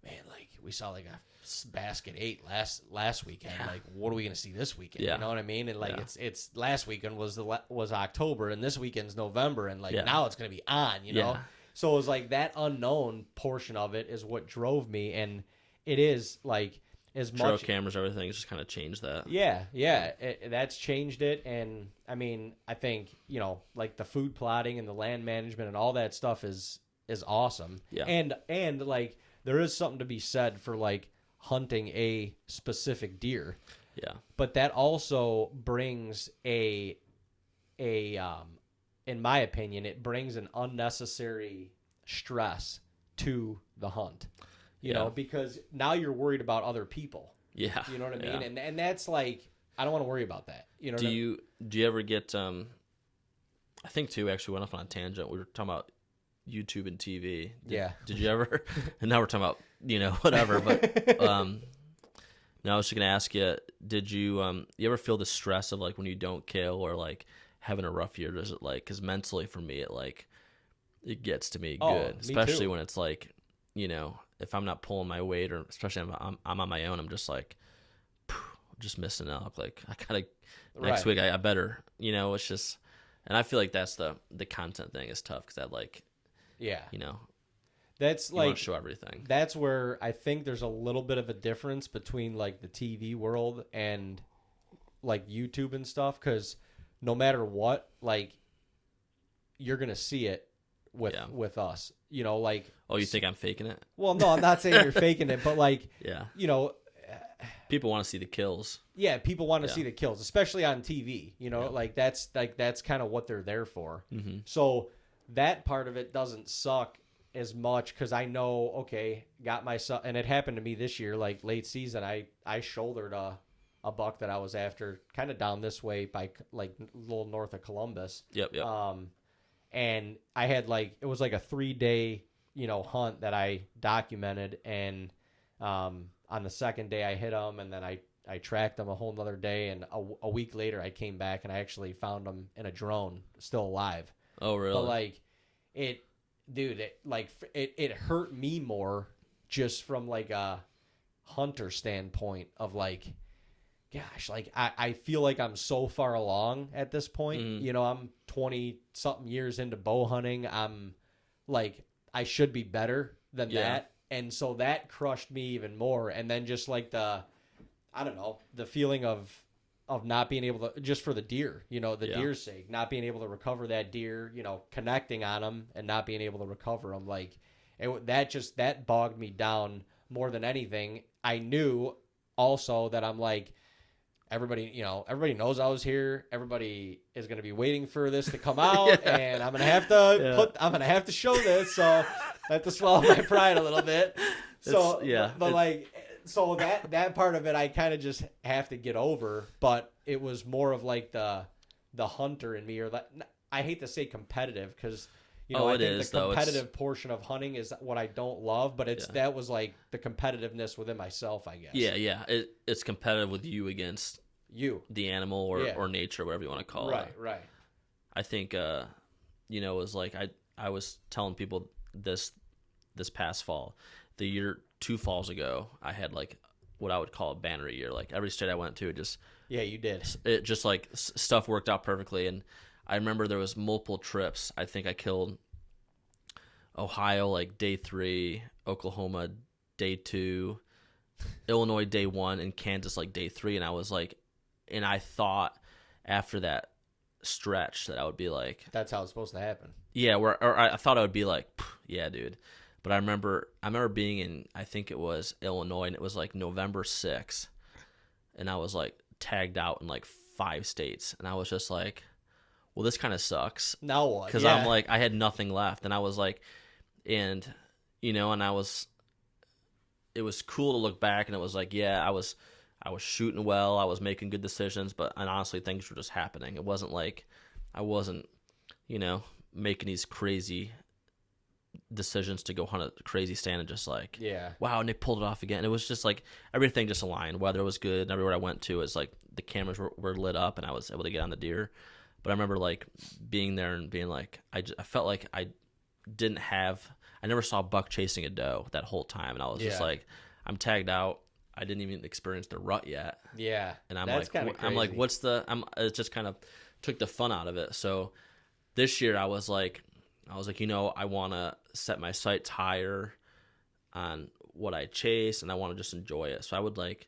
man, like we saw like a basket 8 last weekend. Yeah. Like, what are we gonna see this weekend? Yeah. You know what I mean? And like, it's last weekend was October, and this weekend's November, and like now it's gonna be on. You know. So it was like that unknown portion of it is what drove me, and it is like as much trail cameras, everything just kind of changed that. Yeah, that's changed it, and I mean, I think like the food plotting and the land management and all that stuff is awesome. Yeah, and like there is something to be said for like hunting a specific deer. Yeah, but that also brings in my opinion, it brings an unnecessary stress to the hunt. You know, because now you're worried about other people. Yeah. You know what I mean? Yeah. And that's like, I don't want to worry about that. You know. Do you ever get I think too, actually went off on a tangent. We were talking about YouTube and TV. Did you ever and now we're talking about, whatever, but now I was just gonna ask you, did you ever feel the stress of like when you don't kill or like having a rough year? Does it like, because mentally for me it gets to me good. Especially when it's like, if I'm not pulling my weight, or especially if I'm on my own, I'm just like, just missing out. Like I gotta next week I better, it's just, and I feel like that's the content thing is tough because that like, that's you like want to show everything. That's where I think there's a little bit of a difference between like the TV world and like YouTube and stuff, because no matter what, like you're gonna see it with us, like. Oh, you think I'm faking it? Well, no, I'm not saying you're faking it, but like, people want to see the kills. Yeah, people want to see the kills, especially on TV. Like that's kind of what they're there for. Mm-hmm. So that part of it doesn't suck as much because I know, okay, got myself, and it happened to me this year, like late season. I shouldered a buck that I was after, kind of down this way by like a little north of Columbus. Yep. And I had it was like a 3-day, hunt that I documented. And on the second day I hit him, and then I tracked him a whole nother day. And a week later I came back and I actually found him in a drone, still alive. Oh, really? But it hurt me more just from like a hunter standpoint of like, gosh, like I feel like I'm so far along at this point. Mm-hmm. I'm 20-something years into bow hunting. I'm like, I should be better than that. And so that crushed me even more. And then just like the feeling of not being able to, just for the deer, deer's sake, not being able to recover that deer, connecting on them and not being able to recover them. Like that bogged me down more than anything. I knew also that I'm like, everybody knows I was here. Everybody is going to be waiting for this to come out, and I'm going to have to show this. So I have to swallow my pride a little bit. So, so that part of it, I kind of just have to get over, but it was more of like the hunter in me, or I hate to say competitive, because, I think the competitive portion of hunting is what I don't love, but that was like the competitiveness within myself, I guess. Yeah. It's competitive with you against the animal or nature, whatever you want to call it. Right. I think, it was like, I was telling people this past fall, the year 2 falls ago, I had like what I would call a banner year. Like every state I went to, you did. It just like stuff worked out perfectly. And I remember there was multiple trips. I think I killed Ohio like day 3, Oklahoma day 2, Illinois day 1, and Kansas like day 3. And I was like, and I thought after that stretch that I would be like, that's how it's supposed to happen. Yeah, or I thought I would be like, yeah, dude. But I remember being in, I think it was Illinois, and it was like November 6th, and I was like tagged out in like 5 states, and I was just like, well, this kind of sucks. Now what? Because I'm like, I had nothing left, and I was like, and it was cool to look back, and it was like, yeah, I was shooting well, I was making good decisions, and honestly, things were just happening. It wasn't like I wasn't, making these crazy decisions to go hunt a crazy stand and just like, wow, Nick pulled it off again. It was just like everything just aligned. Weather was good, and everywhere I went to is like the cameras were lit up, and I was able to get on the deer. But I remember like being there and being like, I felt like I never saw a buck chasing a doe that whole time, and I was just like, I'm tagged out. I didn't even experience the rut yet. Yeah, and it's just kind of took the fun out of it. So this year I was like, I want to set my sights higher on what I chase, and I want to just enjoy it. So I would like,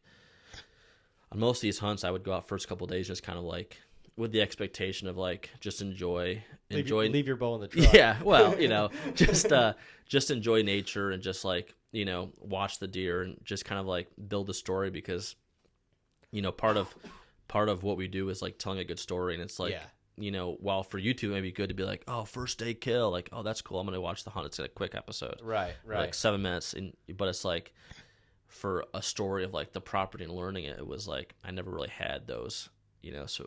on most of these hunts, I would go out first couple of days just kind of like with the expectation of like just leave your bow in the truck. Yeah, well, just enjoy nature and just like watch the deer and just kind of like build the story, because part of what we do is like telling a good story, and it's like while for YouTube it may be good to be like, oh, first day kill, like, oh, that's cool, I'm gonna watch the hunt, it's a quick episode, right, like 7 minutes, but it's like for a story of like the property and learning it was like I never really had those, so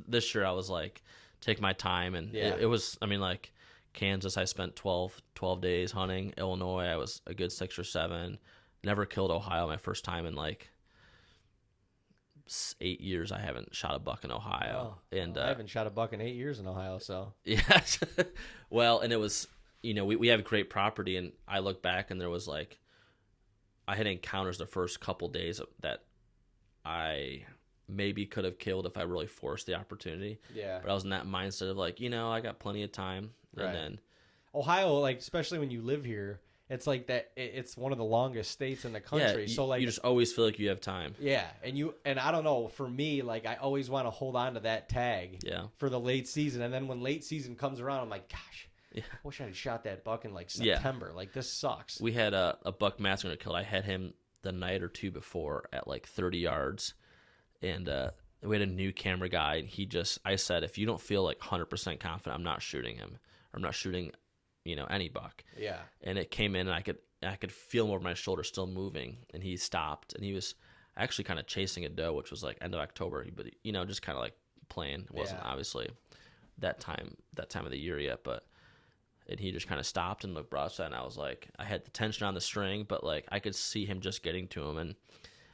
this year I was like, take my time, and it was, I mean, like Kansas I spent 12 days hunting. Illinois I was a good 6 or 7. Never killed Ohio my first time in like 8 years. I haven't shot a buck in Ohio. And I haven't shot a buck in 8 years in Ohio, so yeah. Well, and it was, we have great property, and I look back and there was like, I had encounters the first couple days that I maybe could have killed if I really forced the opportunity. Yeah. But I was in that mindset of like, I got plenty of time. Right. And then Ohio, like, especially when you live here, it's like that. It's one of the longest states in the country. Yeah, so like, you just always feel like you have time. Yeah. And I don't know, for me, like, I always want to hold on to that tag for the late season. And then when late season comes around, I'm like, gosh, I wish I had shot that buck in like September. Yeah. Like, this sucks. We had a buck Matt's going to kill. I had him the night or two before at like 30 yards. And we had a new camera guy, and I said, if you don't feel like 100% confident, I'm not shooting him. Or I'm not shooting, any buck. Yeah. And it came in, and I could feel him over my shoulder still moving, and he stopped, and he was actually kind of chasing a doe, which was like end of October, but just kind of like playing. It wasn't obviously that time of the year yet, and he just kind of stopped and looked broadside, and I was like, I had the tension on the string, but like I could see him just getting to him, and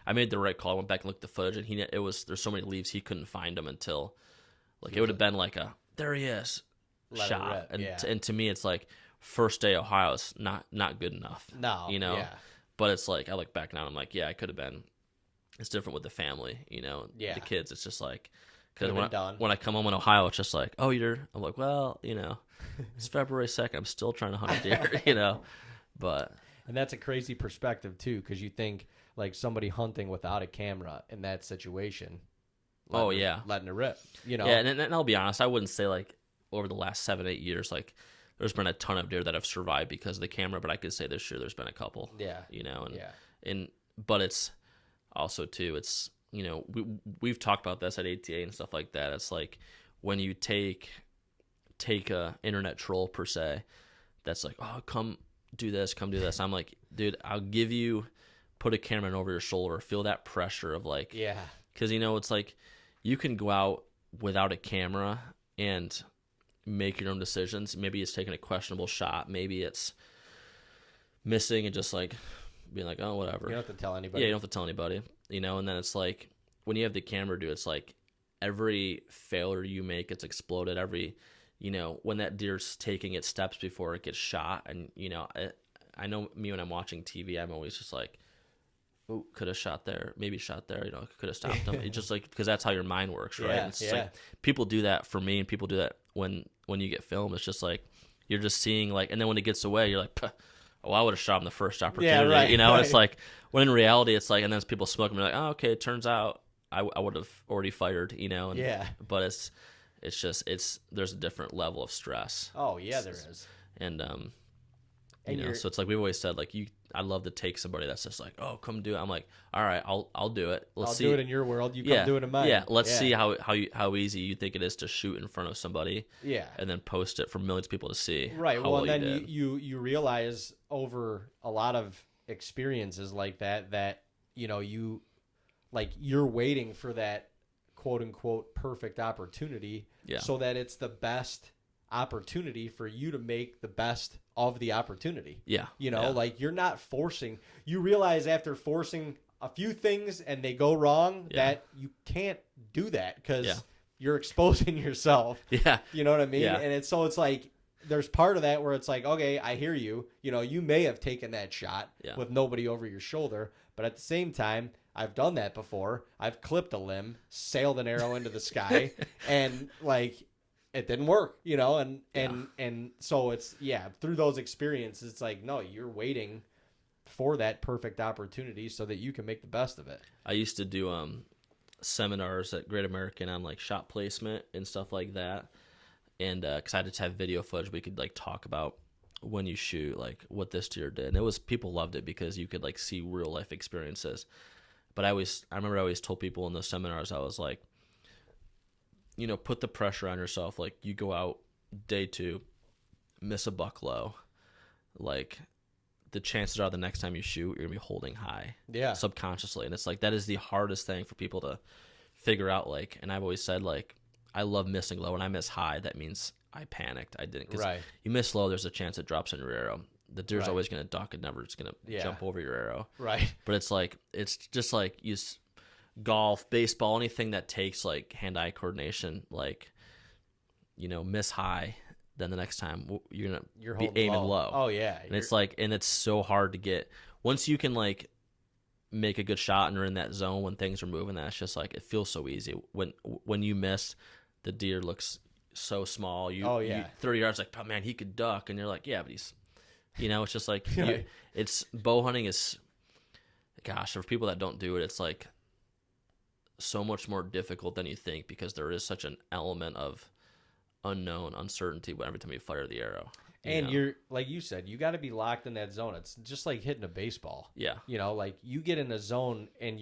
I made the right call. I went back and looked at the footage, and there's so many leaves he couldn't find him until, like, it would have been like there he is, shot. And to me, it's like first day Ohio is not good enough. No, but it's like I look back now and I'm like, I could have been. It's different with the family, the kids. It's just like, because when I come home in Ohio, it's just like, oh, I'm like, well, it's February 2nd. I'm still trying to hunt a deer, but. And that's a crazy perspective too, because you think like somebody hunting without a camera in that situation. Letting it rip. Yeah, and I'll be honest, I wouldn't say like over the last 7-8 years, like there's been a ton of deer that have survived because of the camera, but I could say this year there's been a couple. Yeah. But it's also too, it's we've talked about this at ATA and stuff like that. It's like when you take a internet troll per se, that's like, oh, come do this. I'm like, dude, I'll give you, put a camera over your shoulder, feel that pressure of like, because it's like you can go out without a camera and make your own decisions. Maybe it's taking a questionable shot, maybe it's missing and just like being like, oh, whatever. You don't have to tell anybody. Yeah, you don't have to tell anybody, and then it's like when you have the camera, dude, it's like every failure you make, it's exploded. Every when that deer's taking its steps before it gets shot, and I know me when I'm watching TV, I'm always just like, oh, could have shot there, maybe shot there, could have stopped him. It's just like, because that's how your mind works, right? It's like people do that for me, and people do that when you get filmed. It's just like you're just seeing like, and then when it gets away, you're like, oh, I would have shot him the first opportunity, right. It's like, when in reality, it's like, and then people smoke and you're like, oh, okay, it turns out I would have already fired, but it's just there's a different level of stress. Oh yeah, there is. And so it's like we've always said, like, I'd love to take somebody that's just like, oh, come do it. I'm like, all right, I'll do it. I'll do it in your world. You come do it in mine. Yeah, let's see how easy you think it is to shoot in front of somebody. Yeah, and then post it for millions of people to see. Right. Well, and then you realize over a lot of experiences like that you're waiting for that quote unquote perfect opportunity, so that it's the best opportunity for you to make the best of the opportunity. Yeah. You know, like you're not forcing. You realize after forcing a few things and they go wrong that you can't do that because you're exposing yourself. Yeah. You know what I mean? Yeah. And it's like there's part of that where it's like, okay, I hear you. You know, you may have taken that shot with nobody over your shoulder, but at the same time, I've done that before. I've clipped a limb, sailed an arrow into the sky, and like it didn't work, you know, and so it's through those experiences, it's like, no, you're waiting for that perfect opportunity so that you can make the best of it. I used to do seminars at Great American on like shot placement and stuff like that. And because I just have video footage, we could like talk about when you shoot, like what this deer did. And people loved it because you could like see real life experiences. But I remember I always told people in those seminars, I was like, you know, put the pressure on yourself. Like you go out day 2, miss a buck low, like the chances are the next time you shoot, you're gonna be holding high, subconsciously. And it's like that is the hardest thing for people to figure out. Like, and I've always said like, I love missing low. When I miss high, that means I panicked. I didn't. Because you miss low, there's a chance it drops in your arrow. The deer's always going to duck and never just going to jump over your arrow. Right. But it's just like golf, baseball, anything that takes like hand-eye coordination, like, you know, miss high, then the next time you're going to be aiming low. Oh, yeah. And it's like, and it's so hard to get. Once you can like make a good shot and are in that zone when things are moving, that's just like, it feels so easy. When you miss, the deer looks so small. You 30 yards, like, oh man, he could duck, and you're like, yeah, but he's, you know, it's just like it's bow hunting is, gosh, for people that don't do it, it's like so much more difficult than you think because there is such an element of unknown uncertainty every time you fire the arrow. And you're, like you said, you got to be locked in that zone. It's just like hitting a baseball. Yeah. You know, like you get in a zone and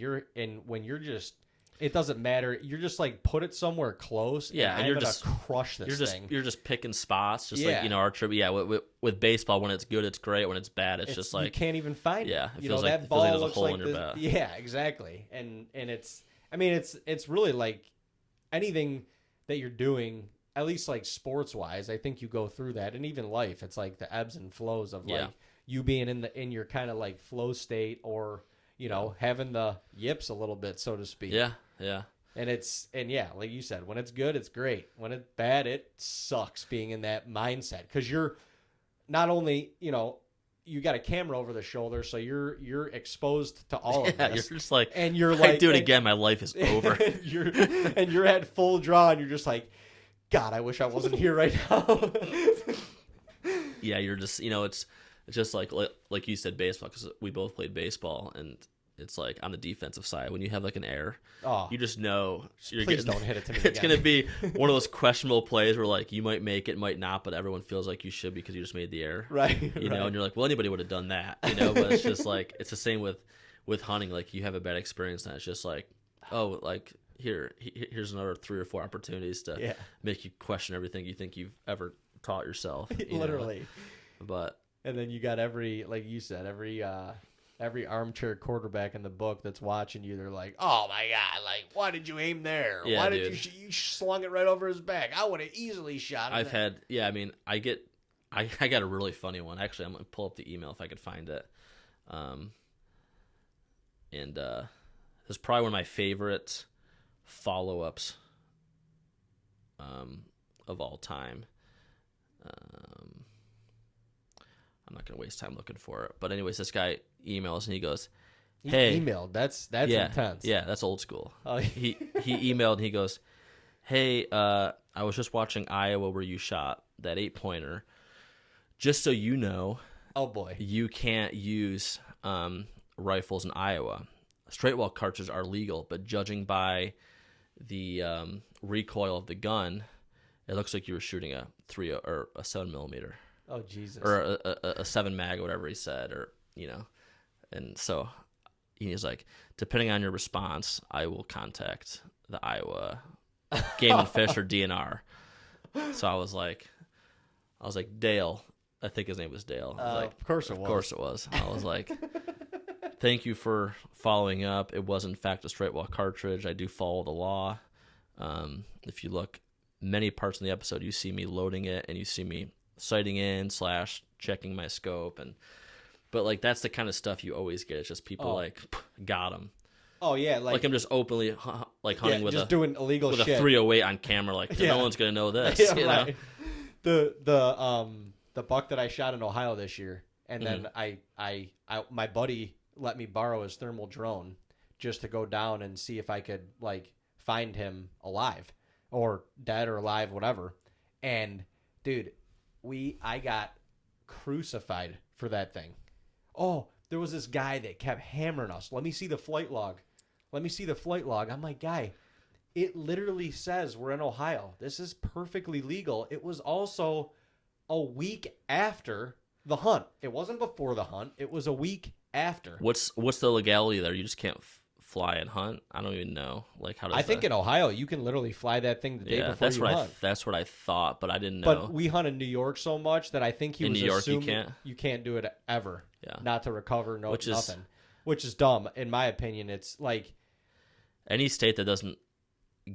when you're just, it doesn't matter. You're just like put it somewhere close. Yeah, and you're just crush this thing. You're just picking spots, just like, you know, archery. Yeah, with baseball, when it's good, it's great. When it's bad, it's just like you can't even find it. Yeah, you know, that ball looks like there's a hole in your bat. Yeah, exactly. And it's, I mean, it's really like anything that you're doing, at least like sports wise. I think you go through that, and even life, it's like the ebbs and flows of like you being in your kind of like flow state, or you know, having the yips a little bit, so to speak. Yeah, yeah. And like you said, when it's good, it's great. When it's bad, it sucks being in that mindset because you're not only, you know, you got a camera over the shoulder, so you're exposed to all of this. You're just like, and you're if like, I do it again, my life is over. you're at full draw, and you're just like, God, I wish I wasn't here right now. Yeah, you're just, you know, it's just like you said, baseball, because we both played baseball, and it's like on the defensive side, when you have like an error, you just know don't hit it to me it's going to be one of those questionable plays where like you might make it, might not, but everyone feels like you should because you just made the error. Right. You know, and you're like, well, anybody would have done that, you know, but it's just like, it's the same with hunting. Like you have a bad experience and it's just like, oh, like here's another 3 or 4 opportunities to make you question everything you think you've ever taught yourself. Literally. Know? But. And then you got like you said, every armchair quarterback in the book that's watching you. They're like, oh my God, like, why did you aim there? Yeah, why did you slung it right over his back? I would have easily shot him. I mean, I got a really funny one. Actually, I'm going to pull up the email if I could find it. And this is probably one of my favorite follow-ups of all time. I'm not going to waste time looking for it. But anyways, this guy emails and he goes, hey. He emailed. That's intense. Yeah, that's old school. Oh. He emailed and he goes, hey, I was just watching Iowa where you shot that 8-pointer. Just so you know, oh boy, you can't use rifles in Iowa. Straight wall cartridges are legal, but judging by the recoil of the gun, it looks like you were shooting a 3 or a 7mm. Oh Jesus! Or a 7 mag, or whatever he said, or you know, and so he's like, depending on your response, I will contact the Iowa Game and Fish or DNR. So I was like, Dale, I think his name was Dale. I was like, of course it was. Of course it was. I was like, thank you for following up. It was in fact a straight wall cartridge. I do follow the law. If you look many parts in the episode, you see me loading it and you see me sighting in / checking my scope. But like, that's the kind of stuff you always get. It's just people like, got him. Oh yeah, like I'm just openly like hunting with just doing illegal with shit. a 308 on camera. Like no one's gonna know this. You know? The buck that I shot in Ohio this year, and then I my buddy let me borrow his thermal drone just to go down and see if I could like find him alive or dead or alive, whatever. And dude, I got crucified for that thing. Oh, there was this guy that kept hammering us. Let me see the flight log. I'm like, guy, it literally says we're in Ohio. This is perfectly legal. It was also a week after the hunt. It wasn't before the hunt. It was a week after. What's the legality there? You just can't fly and hunt? I don't even know. Like, how does I think in Ohio, you can literally fly that thing the day before you hunt. That's what I thought, but I didn't know. But we hunt in New York so much that I think he was assuming you can't do it ever. Yeah. Not to recover, nothing. Which is dumb. In my opinion, it's like... Any state that doesn't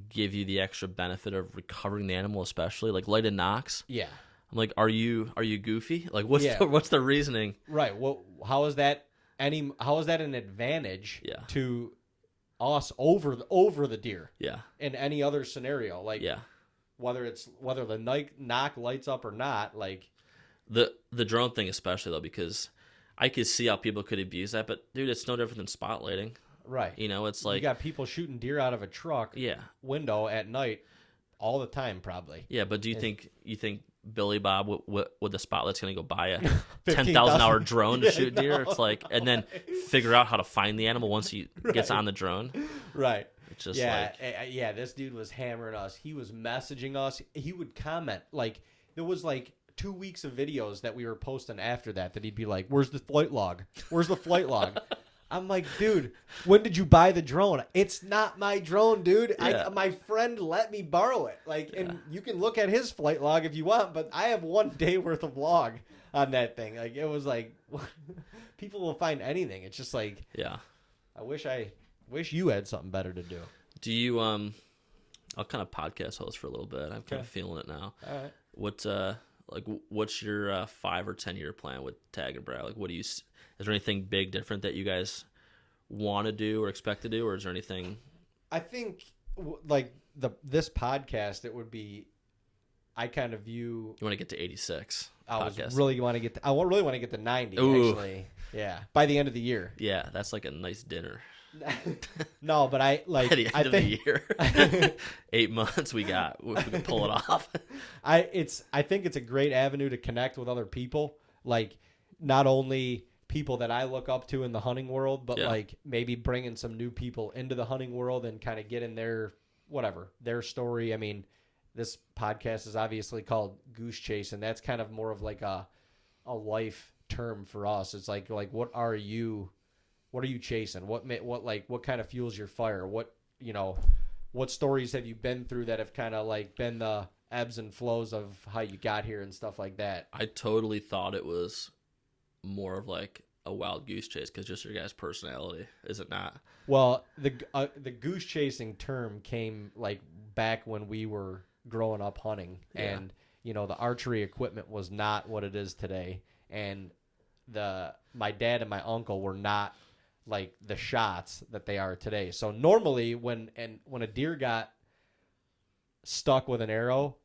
give you the extra benefit of recovering the animal, especially, like light and knocks. Yeah. I'm like, are you goofy? Like, what's the reasoning? Right. Well, how is that an advantage to us over the deer? Yeah. In any other scenario, like whether the knock lights up or not, like the drone thing especially though, because I could see how people could abuse that, but dude, it's no different than spotlighting. Right. You know, it's like you got people shooting deer out of a truck window at night all the time, probably. Yeah, but do you think Billy Bob with the spotlight's going to go buy a $10,000 drone to shoot deer? It's like, and then figure out how to find the animal once he gets on the drone. Right. It's just this dude was hammering us. He was messaging us. He would comment. Like, there was like 2 weeks of videos that we were posting after that he'd be like, where's the flight log? I'm like, dude, when did you buy the drone? It's not my drone, dude. Yeah. My friend let me borrow it. Like, and you can look at his flight log if you want, but I have 1 day worth of log on that thing. Like, it was like, people will find anything. It's just like, I wish you had something better to do. Do you, I'll kind of podcast host for a little bit. I'm kind of feeling it now. All right. What's your 5 or 10 year plan with Tag and Brag? Like, is there anything big different that you guys want to do or expect to do, or is there anything? I think like this podcast, it would be. I kind of view. You want to get to 86. I really want to get to 90. Ooh. Actually, yeah, by the end of the year. Yeah, that's like a nice dinner. No, but I like. At the end of the year, 8 months we can pull it off. I think it's a great avenue to connect with other people. Like, not only people that I look up to in the hunting world, but like maybe bringing some new people into the hunting world and kind of getting their story. I mean, this podcast is obviously called Goose Chasing. That's kind of more of like a life term for us. It's like what are you chasing? What kind of fuels your fire? What stories have you been through that have kind of like been the ebbs and flows of how you got here and stuff like that? I totally thought it was more of like a wild goose chase because just your guys' personality, is it not? Well, the goose chasing term came like back when we were growing up hunting, and the archery equipment was not what it is today, and my dad and my uncle were not like the shots that they are today. So normally when a deer got stuck with an arrow,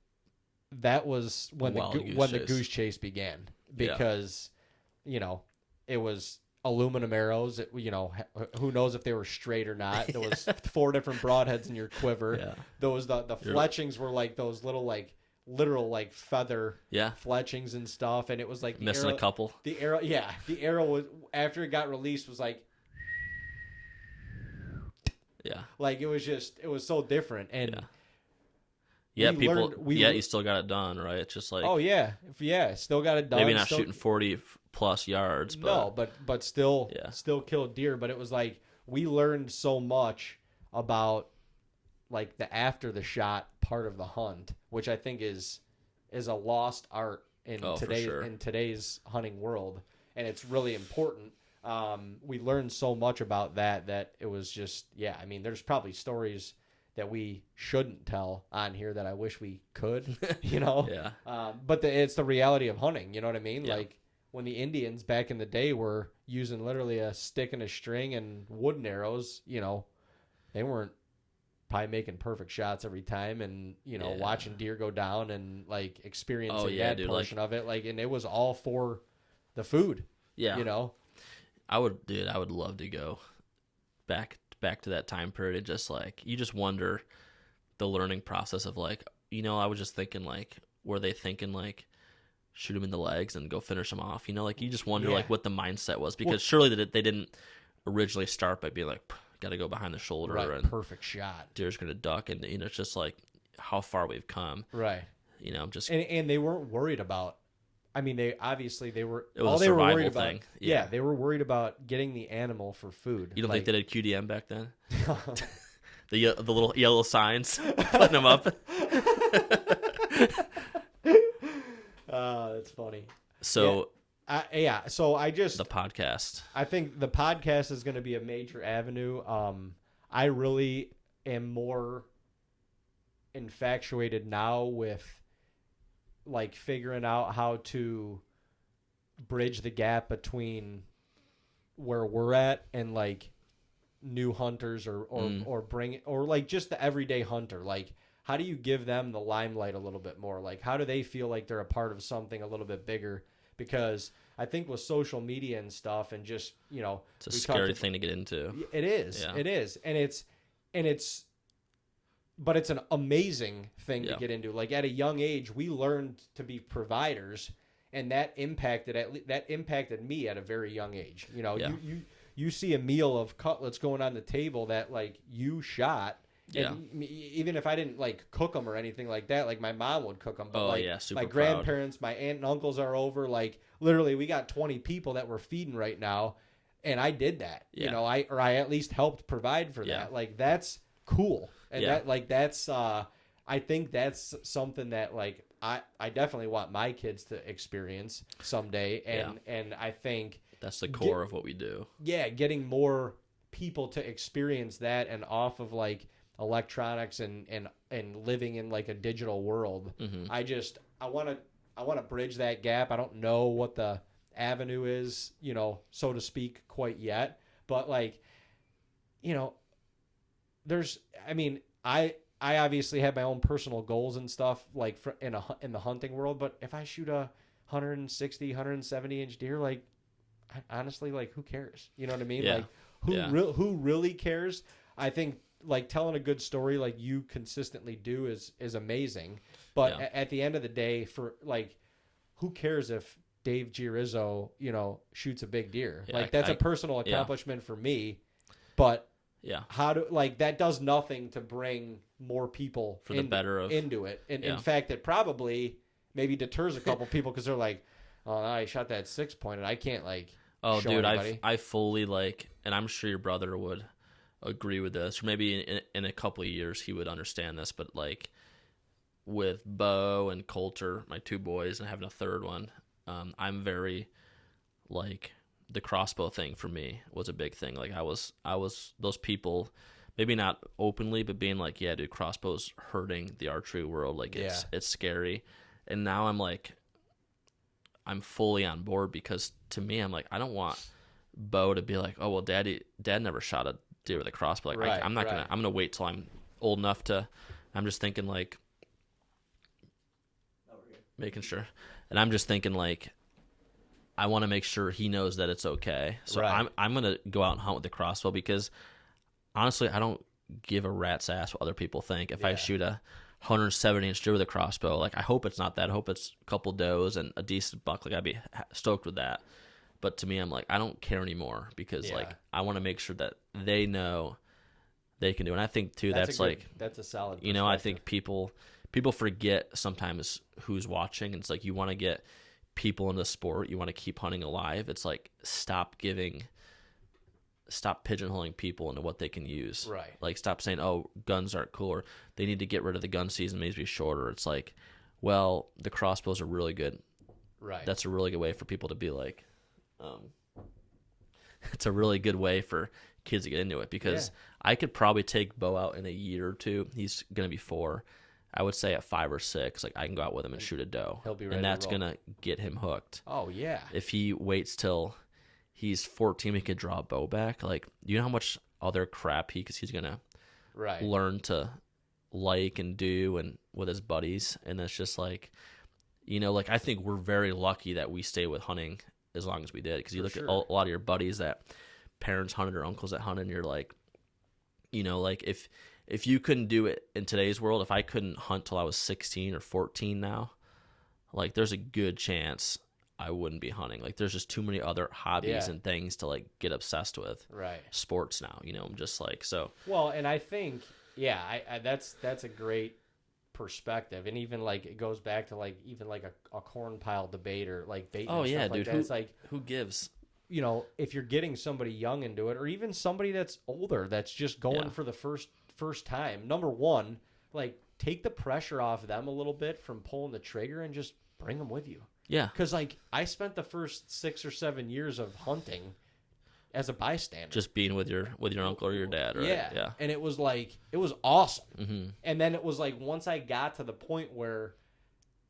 that was when the goose chase began, because it was aluminum arrows. Who knows if they were straight or not. There was 4 different broadheads in your quiver. Yeah. Those the fletchings were like those little like literal like feather fletchings and stuff, and it was like missing a couple. The arrow was, after it got released, was like like it was so different. And you still got it done, right? It's just like, still got it done. Maybe not shooting 40 plus yards, but but still killed deer. But it was like we learned so much about like the after the shot part of the hunt, which I think is a lost art in today's hunting world, and it's really important. We learned so much about that it was just I mean, there's probably stories that we shouldn't tell on here that I wish we could, you know? Yeah. But it's the reality of hunting, you know what I mean? Yeah. Like when the Indians back in the day were using literally a stick and a string and wooden arrows, you know, they weren't probably making perfect shots every time, and, you know, watching deer go down and like experiencing that portion of it. Like, and it was all for the food, you know? I would love to go back to that time period. And just like, you just wonder the learning process of like, you know, I was just thinking like, were they thinking like, shoot them in the legs and go finish them off? You know, like you just wonder like what the mindset was, because surely they didn't originally start by being like, got to go behind the shoulder and perfect shot. Deer's going to duck. And, you know, it's just like how far we've come. Right. You know, just. And they weren't worried about, I mean, they were. It was a survival thing. Yeah, they were worried about getting the animal for food. You don't think they did QDM back then? the little yellow signs, putting them up. That's funny. So. So I just the podcast. I think the podcast is going to be a major avenue. I really am more infatuated now with like figuring out how to bridge the gap between where we're at and like new hunters or bring or like just the everyday hunter. Like, how do you give them the limelight a little bit more? Like, how do they feel like they're a part of something a little bit bigger? Because I think with social media and stuff and just, you know, it's a scary thing to get into. It is. Yeah. It is. But it's an amazing thing to get into. Like, at a young age, we learned to be providers, and that impacted me at a very young age. You know, you see a meal of cutlets going on the table that like you shot. And even if I didn't like cook them or anything like that, like my mom would cook them. But super my grandparents, my aunt and uncles are over. Like literally, we got 20 people that we're feeding right now, and I did that. You know, I at least helped provide for that. Like that's cool, and that's I think that's something that like I definitely want my kids to experience someday, and I think that's the core of what we do. Yeah, getting more people to experience that and off of like electronics and living in like a digital world. I want to bridge that gap. I don't know what the avenue is, you know, so to speak, quite yet, but like, you know, I obviously have my own personal goals and stuff like in the hunting world, but if I shoot a 160 170 inch deer, like honestly, like who cares? You know what I mean? Like who really cares? I think like telling a good story like you consistently do is amazing, but at the end of the day, for like, who cares if Dave Girizzo, you know, shoots a big deer? Like that's a personal accomplishment for me, but how do like that does nothing to bring more people for the better of into it, and in fact it probably maybe deters a couple people because they're like, oh, I shot that 6-pointer, I can't like show dude anybody. I fully like, and I'm sure your brother would agree with this, or maybe in a couple of years he would understand this, but like with Bo and Coulter, my two boys, and having a third one, I'm very like, the crossbow thing for me was a big thing. Like I was those people, maybe not openly, but being like, yeah, dude, crossbow's hurting the archery world. Like it's scary. And now I'm like, I'm fully on board, because to me, I'm like, I don't want Bo to be like, oh, well, dad never shot a deer with a crossbow. Like I'm gonna wait till I'm old enough to. I'm just thinking like, making sure, and I'm just thinking like, I want to make sure he knows that it's okay. So I'm gonna go out and hunt with the crossbow, because honestly, I don't give a rat's ass what other people think. If I shoot a 170-inch deer with a crossbow, like I hope it's not that. I hope it's a couple does and a decent buck. Like I'd be stoked with that. But to me, I'm like, I don't care anymore, because like I want to make sure that they know they can do. And I think too, that's a solid. You know, I think people forget sometimes who's watching. And it's like, you want to get people in the sport, you want to keep hunting alive. It's like, stop pigeonholing people into what they can use. Right. Like stop saying, oh, guns aren't cool, or they need to get rid of the gun season, needs to be shorter. It's like, well, the crossbows are really good. Right. That's a really good way for people to be like, it's a really good way for kids to get into it, because I could probably take Bo out in a year or two. He's going to be 4. I would say at 5 or 6, like I can go out with him and shoot a doe. He'll be ready and that's to roll. going to get him hooked. Oh, yeah. If he waits till he's 14, we could draw a bow back. Like, you know how much other crap because he's going to learn to like and do and with his buddies. And it's just like, you know, like I think we're very lucky that we stay with hunting as long as we did, because you look at a lot of your buddies that parents hunted or uncles that hunted, and you're like, you know, like if you couldn't do it in today's world, if I couldn't hunt till I was 16 or 14 now, like there's a good chance I wouldn't be hunting. Like there's just too many other hobbies and things to like get obsessed with. Right. Sports now, you know, I'm just like, so. Well, and I think, I that's a great perspective. And even like it goes back to like even like a corn pile debate or like bait. Oh yeah, stuff dude. Like that. It's like, who gives? You know, if you're getting somebody young into it, or even somebody that's older that's just going for the first time, number one, like take the pressure off them a little bit from pulling the trigger and just bring them with you. Yeah. Because like I spent the first 6 or 7 years of hunting as a bystander, just being with your uncle or your dad, right? Yeah. And it was like, it was awesome. Mm-hmm. And then it was like, once I got to the point where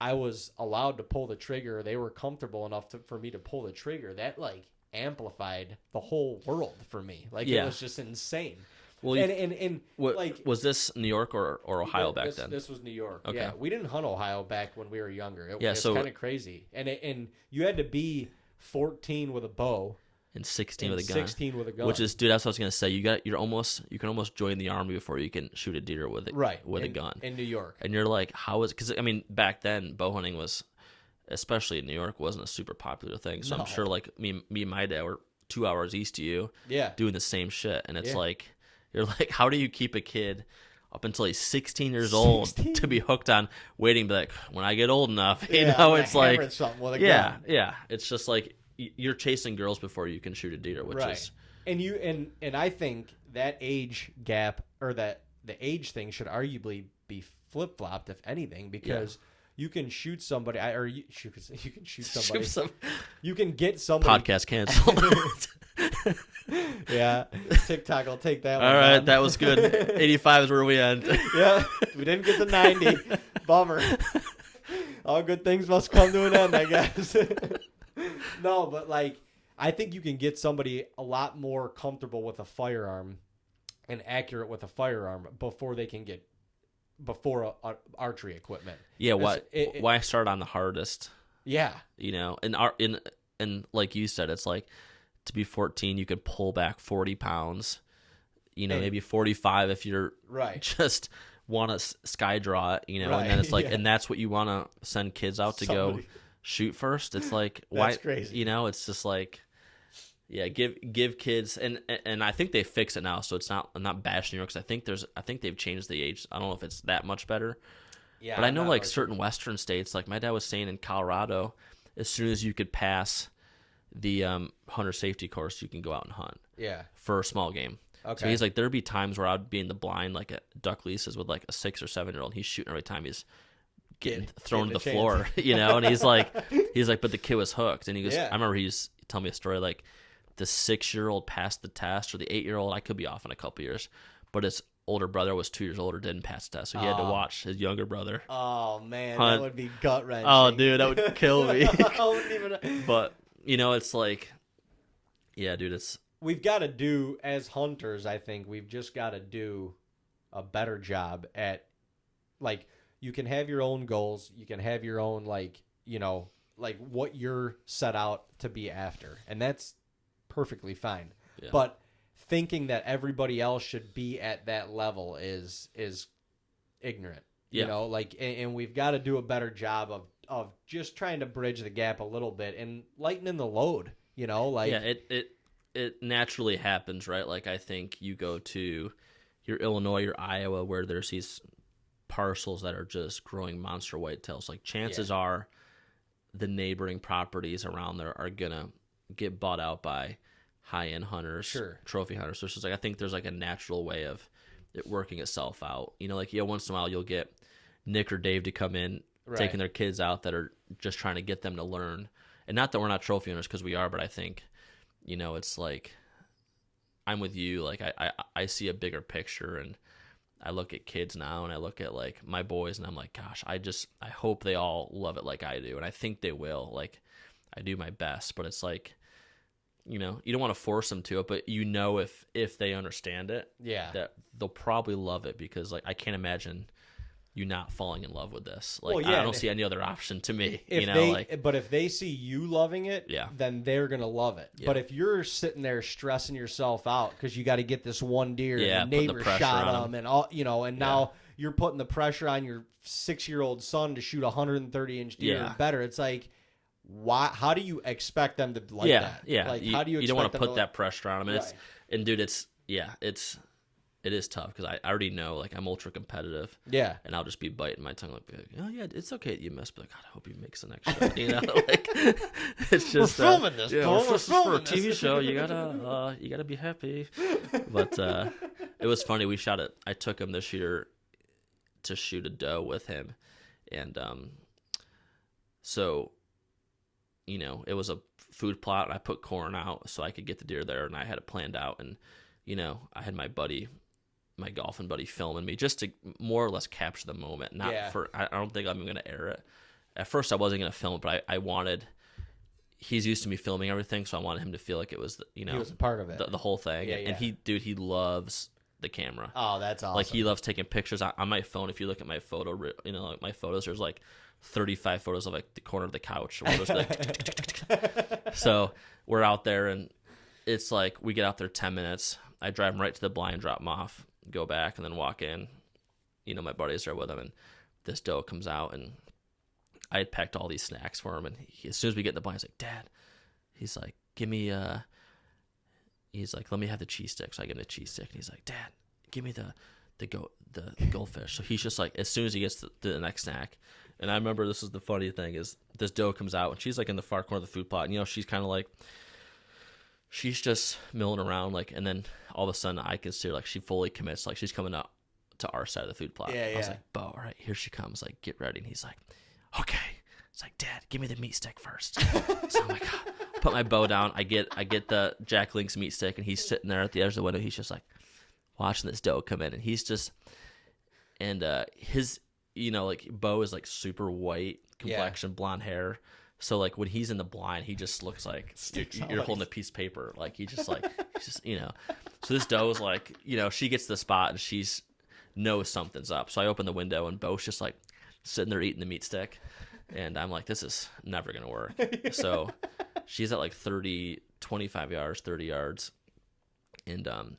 I was allowed to pull the trigger, they were comfortable enough for me to pull the trigger, that like amplified the whole world for me. Like it was just insane. Well, and like, was this New York or Ohio back then? This was New York. Okay. Yeah, we didn't hunt Ohio back when we were younger. It's so kind of crazy. And you had to be 14 with a bow and 16 with a gun. 16 with a gun. Which is, dude, that's what I was gonna say. You can almost join the army before you can shoot a deer with a gun in New York. And you're like, how is? Because I mean, back then bow hunting was, especially in New York, wasn't a super popular thing. So I'm sure like me and my dad were 2 hours east of you, doing the same shit, and it's like, you're like, how do you keep a kid up until he's 16 years old to be hooked on waiting? But like, when I get old enough, you know, it's like, it's just like you're chasing girls before you can shoot a deer, which is, and I think that age gap, or that the age thing, should arguably be flip flopped, if anything, because. You can shoot somebody, you can shoot somebody. You can get somebody. Podcast canceled. Yeah, TikTok will take that one. All right, that was good. 85 is where we end. Yeah, we didn't get to 90. Bummer. All good things must come to an end, I guess. No, but like, I think you can get somebody a lot more comfortable with a firearm and accurate with a firearm before they can get archery equipment. Yeah, why start on the hardest? Yeah, you know, and like you said, it's like, to be 14, you could pull back 40 pounds. You know, maybe 45 if you're just want to sky draw it. You know, and then it's like, and that's what you want to send kids out to go shoot first. It's like, why? That's crazy. You know, it's just like. Yeah, give kids, and I think they fix it now, so it's not. I'm not bashing New York, because I think they've changed the age. I don't know if it's that much better. Yeah, but I know like certain Western states, like my dad was saying in Colorado, as soon as you could pass the hunter safety course, you can go out and hunt. Yeah, for a small game. Okay. So he's like, there'd be times where I'd be in the blind, like at duck leases with like a 6 or 7 year old. He's shooting every time he's getting thrown to the floor, you know. And he's like, but the kid was hooked, and he goes, I remember he's telling me a story like. The 6-year-old passed the test, or the 8-year-old, I could be off in a couple years, but his older brother was 2 years older, didn't pass the test, so he had to watch his younger brother. Oh man, that would be gut wrenching. Oh dude, that would kill me. I wouldn't even. But you know, it's like, yeah, dude, we've got to do, as hunters, I think we've just got to do a better job at, like, you can have your own goals, you can have your own, like, you know, like what you're set out to be after, and that's perfectly fine. Yeah. But thinking that everybody else should be at that level is ignorant. You know, like, and we've got to do a better job of just trying to bridge the gap a little bit and lightening the load, you know, like. Yeah, it naturally happens, right? Like, I think you go to your Illinois, your Iowa, where there's these parcels that are just growing monster whitetails. Like, chances are the neighboring properties around there are going to get bought out by high-end hunters, trophy hunters. So it's just like, I think there's like a natural way of it working itself out. You know, like, once in a while you'll get Nick or Dave to come in, taking their kids out that are just trying to get them to learn. And not that we're not trophy hunters, because we are, but I think, you know, it's like, I'm with you. Like I see a bigger picture, and I look at kids now, and I look at like my boys, and I'm like, gosh, I hope they all love it like I do, and I think they will. Like I do my best, but it's like, you know, you don't want to force them to it, but you know, if they understand it, that they'll probably love it, because like I can't imagine you not falling in love with this. Like, well, I don't see any other option to me. But if they see you loving it, then they're gonna love it. Yeah. But if you're sitting there stressing yourself out because you got to get this one deer, and the neighbor shot him, and all, you know, and now you're putting the pressure on your 6-year-old son to shoot a 130-inch deer or better. It's like, why? How do you expect them to like that? Yeah, like, how do you don't want to put that pressure on them? And dude, it is tough, because I already know, like, I'm ultra competitive. Yeah. And I'll just be biting my tongue, like, oh, yeah, it's okay that you missed, but God, I hope he makes the next shot. You know, like, it's just... We're filming this, bro. We're filming this. For a TV show, you gotta be happy. But it was funny. We shot it. I took him this year to shoot a doe with him. And so, you know, it was a food plot, and I put corn out so I could get the deer there, and I had it planned out. And, you know, I had my golfing buddy filming me just to more or less capture the moment. I don't think I'm going to air it. At first I wasn't going to film it, but I wanted, he's used to me filming everything, so I wanted him to feel like it was, you know, he was a part of it, the whole thing. And he loves the camera. Oh, that's awesome. Like, he loves taking pictures on my phone. If you look at my photo, you know, like my photos, there's like 35 photos of like the corner of the couch. So we're out there, and it's like, we get out there 10 minutes. I drive him right to the blind, drop him off, go back, and then walk in. You know, my buddy's there with him, and this doe comes out, and I had packed all these snacks for him. And as soon as we get in the blind, he's like, Dad, he's like, give me he's like, let me have the cheese stick. So I give him the cheese stick, and he's like, Dad, give me the goldfish. So he's just like, as soon as he gets the next snack. And I remember, this is the funny thing, is this doe comes out, and she's like in the far corner of the food plot, and, you know, she's kind of like, she's just milling around, like, and then all of a sudden I can see her, like, she fully commits, like, she's coming up to our side of the food plot. I was like, Bo, all right, here she comes, like, get ready. And he's like, okay. It's like, Dad, give me the meat stick first. So I'm like, put my bow down. I get the Jack Link's meat stick, and he's sitting there at the edge of the window. He's just like watching this doe come in, and he's just, and his, you know, like, Bo is like super white complexion, blonde hair. So, like, when he's in the blind, he just looks like you're holding a piece of paper. Like, he just, like, he's just, you know. So this doe is like, you know, she gets to the spot, and she's knows something's up. So I open the window, and Bo's just, like, sitting there eating the meat stick. And I'm like, this is never going to work. So she's at, like, 25 yards, 30 yards. And I'm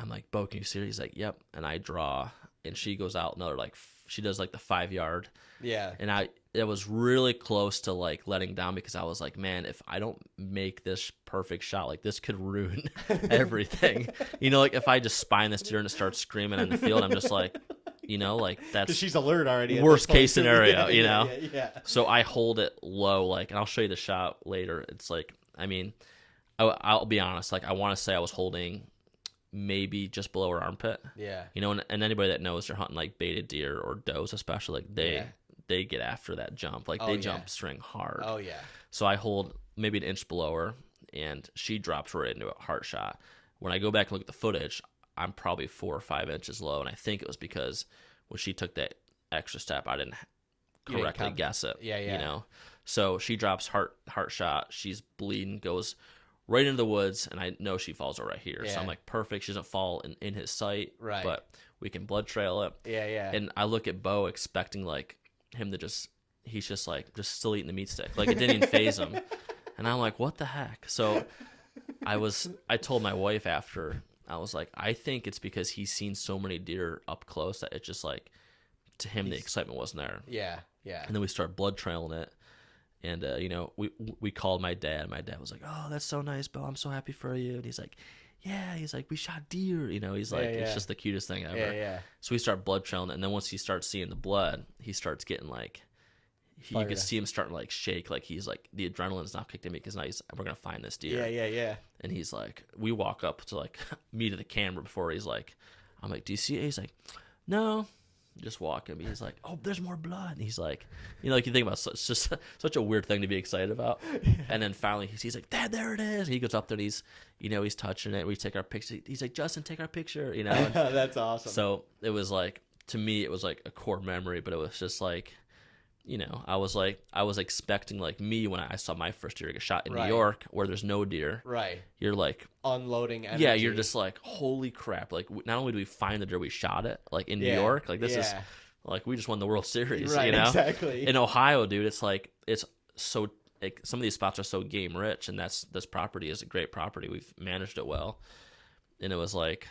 like, Bo, can you see her? He's like, yep. And I draw, and she goes out another, like, she does, like, the 5 yard. Yeah. And it was really close to, like, letting down, because I was like, man, if I don't make this perfect shot, like, this could ruin everything. You know, like, if I just spine this deer and it starts screaming in the field, I'm just like, you know, like, that's, she's alert already. Worst case scenario, you know? Yeah. So I hold it low, like, and I'll show you the shot later. It's like, I mean, I'll be honest, like, I want to say I was holding maybe just below her armpit. Yeah. You know, and anybody that knows they're hunting, like, baited deer or does especially, like, they get after that jump. Like, they jump string hard. Oh, yeah. So I hold maybe an inch below her, and she drops right into a heart shot. When I go back and look at the footage, I'm probably 4 or 5 inches low, and I think it was because when she took that extra step, I didn't correctly guess it. Yeah, yeah. You know? So she drops heart shot. She's bleeding, goes right into the woods, and I know she falls right here. Yeah. So I'm like, perfect. She doesn't fall in his sight, right? But we can blood trail it. Yeah, yeah. And I look at Bo expecting, like, him to he's just like, just still eating the meat stick. Like, it didn't even phase him. And I'm like, what the heck? So I told my wife after, I was like, I think it's because he's seen so many deer up close that it's just like, to him, the excitement wasn't there. Yeah, yeah. And then we start blood trailing it. And, you know, we called my dad. My dad was like, oh, that's so nice, Bo. I'm so happy for you. And he's like, yeah, he's like, we shot deer. You know, he's like, it's just the cutest thing ever. Yeah, yeah. So we start blood trailing it. And then once he starts seeing the blood, he starts getting like, you could see him starting to like shake. Like, he's like, the adrenaline's now kicked in me, because now we're going to find this deer. Yeah, yeah, yeah. And he's like, we walk up to like me to the camera before he's like, I'm like, do you see it? He's like, no. just walking me. He's like, "Oh, there's more blood." And he's like, like you think about it's just such a weird thing to be excited about. And then finally he's like, "Dad, there it is." He goes up there and he's touching it. We take our picture. He's like, "Justin, take our picture." And that's awesome. So it was like, to me, it was like a core memory, but it was just like, I was expecting like me when I saw my first deer get shot in New York where there's no deer. Right. You're like unloading energy. Yeah, you're just like, holy crap. Like not only do we find the deer, we shot it like in New York. Like this is like, we just won the World Series, right, exactly. In Ohio, dude, it's like, it's so, like, some of these spots are so game rich, and this property is a great property. We've managed it well. And it was like,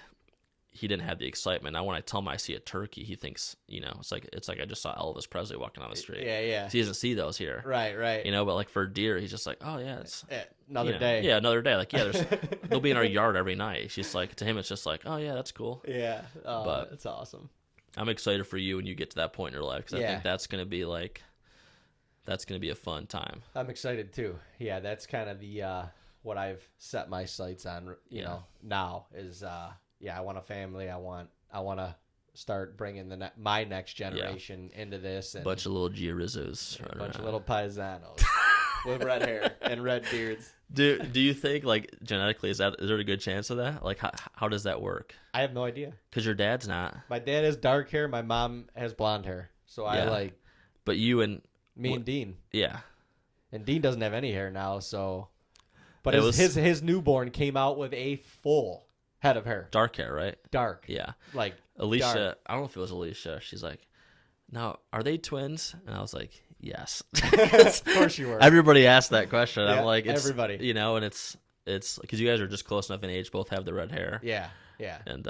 he didn't have the excitement. Now when I tell him I see a turkey, he thinks, it's like I just saw Elvis Presley walking down the street. Yeah. So he doesn't see those here. Right. But like for a deer, he's just like, oh yeah, it's another day. Yeah, another day. Like, yeah, they'll be in our yard every night. It's just like, to him, it's just like, oh yeah, that's cool. Yeah. Oh, but that's awesome. I'm excited for you when you get to that point in your life, because I think that's going to be a fun time. I'm excited too. Yeah, that's kind of the what I've set my sights on. You know, now is I want a family. I want to start bringing my next generation into this. And bunch of little Giarizzos. A bunch of little paisanos with red hair and red beards. Do you think, like, genetically, is there a good chance of that? Like, how does that work? I have no idea. Because your dad's not. My dad has dark hair. My mom has blonde hair. So I like. But you and me and Dean. Yeah. And Dean doesn't have any hair now, so. But his newborn came out with a full head of hair. Dark hair, right? Dark. Yeah. Like Alicia. Dark. I don't know if it was Alicia. She's like, "Now, are they twins?" And I was like, "Yes." Of course you were. Everybody asked that question. Yeah, I'm like, everybody. And it's because you guys are just close enough in age, both have the red hair. Yeah. And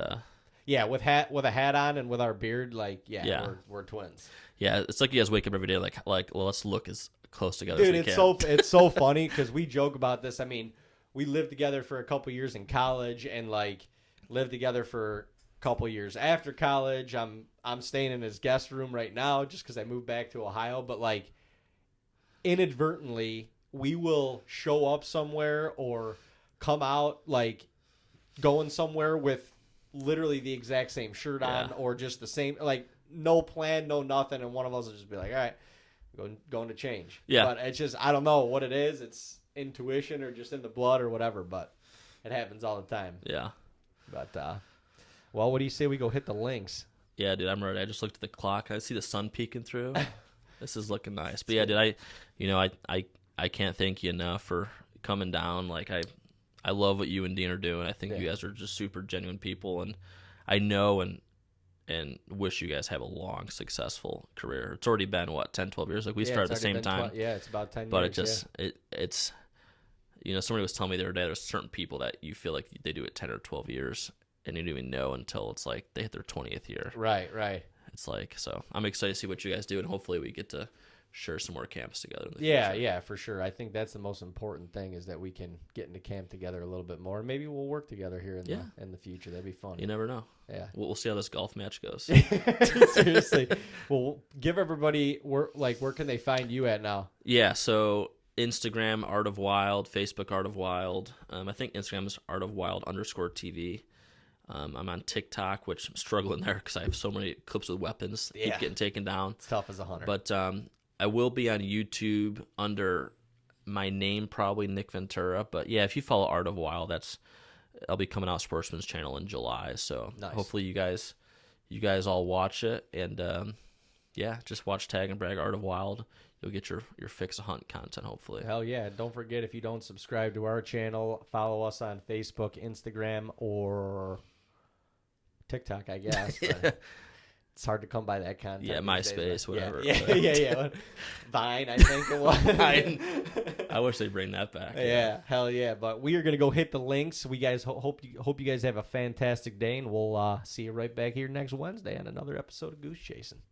with a hat on and with our beard, like we're twins. Yeah, it's like you guys wake up every day like, well, let's look as close together as we can. Dude, it's so funny because we joke about this. I mean, we lived together for a couple years in college and like lived together for a couple years after college. I'm staying in his guest room right now just because I moved back to Ohio. But like inadvertently, we will show up somewhere or come out like going somewhere with literally the exact same shirt on or just the same, like no plan, no nothing. And one of us will just be like, all right, going to change. Yeah. But it's just, I don't know what it is. It's intuition or just in the blood or whatever, but it happens all the time. Yeah. But well, what do you say we go hit the links? Yeah, dude, I'm ready. I just looked at the clock. I see the sun peeking through. This is looking nice. But yeah, dude, I can't thank you enough for coming down. Like I love what you and Dean are doing. I think you guys are just super genuine people, and I know and wish you guys have a long, successful career. It's already been 10, 12 years. Like we started at the same time. It's about 10 but years. But it's somebody was telling me the other day there's certain people that you feel like they do it 10 or 12 years and you don't even know until it's like they hit their 20th year. Right. It's like, so I'm excited to see what you guys do, and hopefully we get to share some more camps together in the future. Yeah, for sure. I think that's the most important thing is that we can get into camp together a little bit more. Maybe we'll work together here in the future. That'd be fun. You never know. Yeah. We'll see how this golf match goes. Seriously. Well, give everybody where can they find you at now? Yeah, so Instagram, Art of Wild, Facebook, Art of Wild. I think Instagram is Art of Wild _TV. I'm on TikTok, which I'm struggling there because I have so many clips with weapons that keep getting taken down. It's tough as a hunter. But I will be on YouTube under my name, probably Nick Ventura. But yeah, if you follow Art of Wild, I'll be coming out Sportsmans Channel in July. So hopefully you guys all watch it, and just watch Tag and Brag Art of Wild. You'll get your fix of hunt content, hopefully. Hell yeah. Don't forget, if you don't subscribe to our channel, follow us on Facebook, Instagram, or TikTok, I guess. But it's hard to come by that content. Yeah, MySpace, whatever. Yeah. Vine, I think it was. I wish they'd bring that back. Yeah, hell yeah. But we are going to go hit the links. We guys hope you guys have a fantastic day, and we'll see you right back here next Wednesday on another episode of Goose Chasing.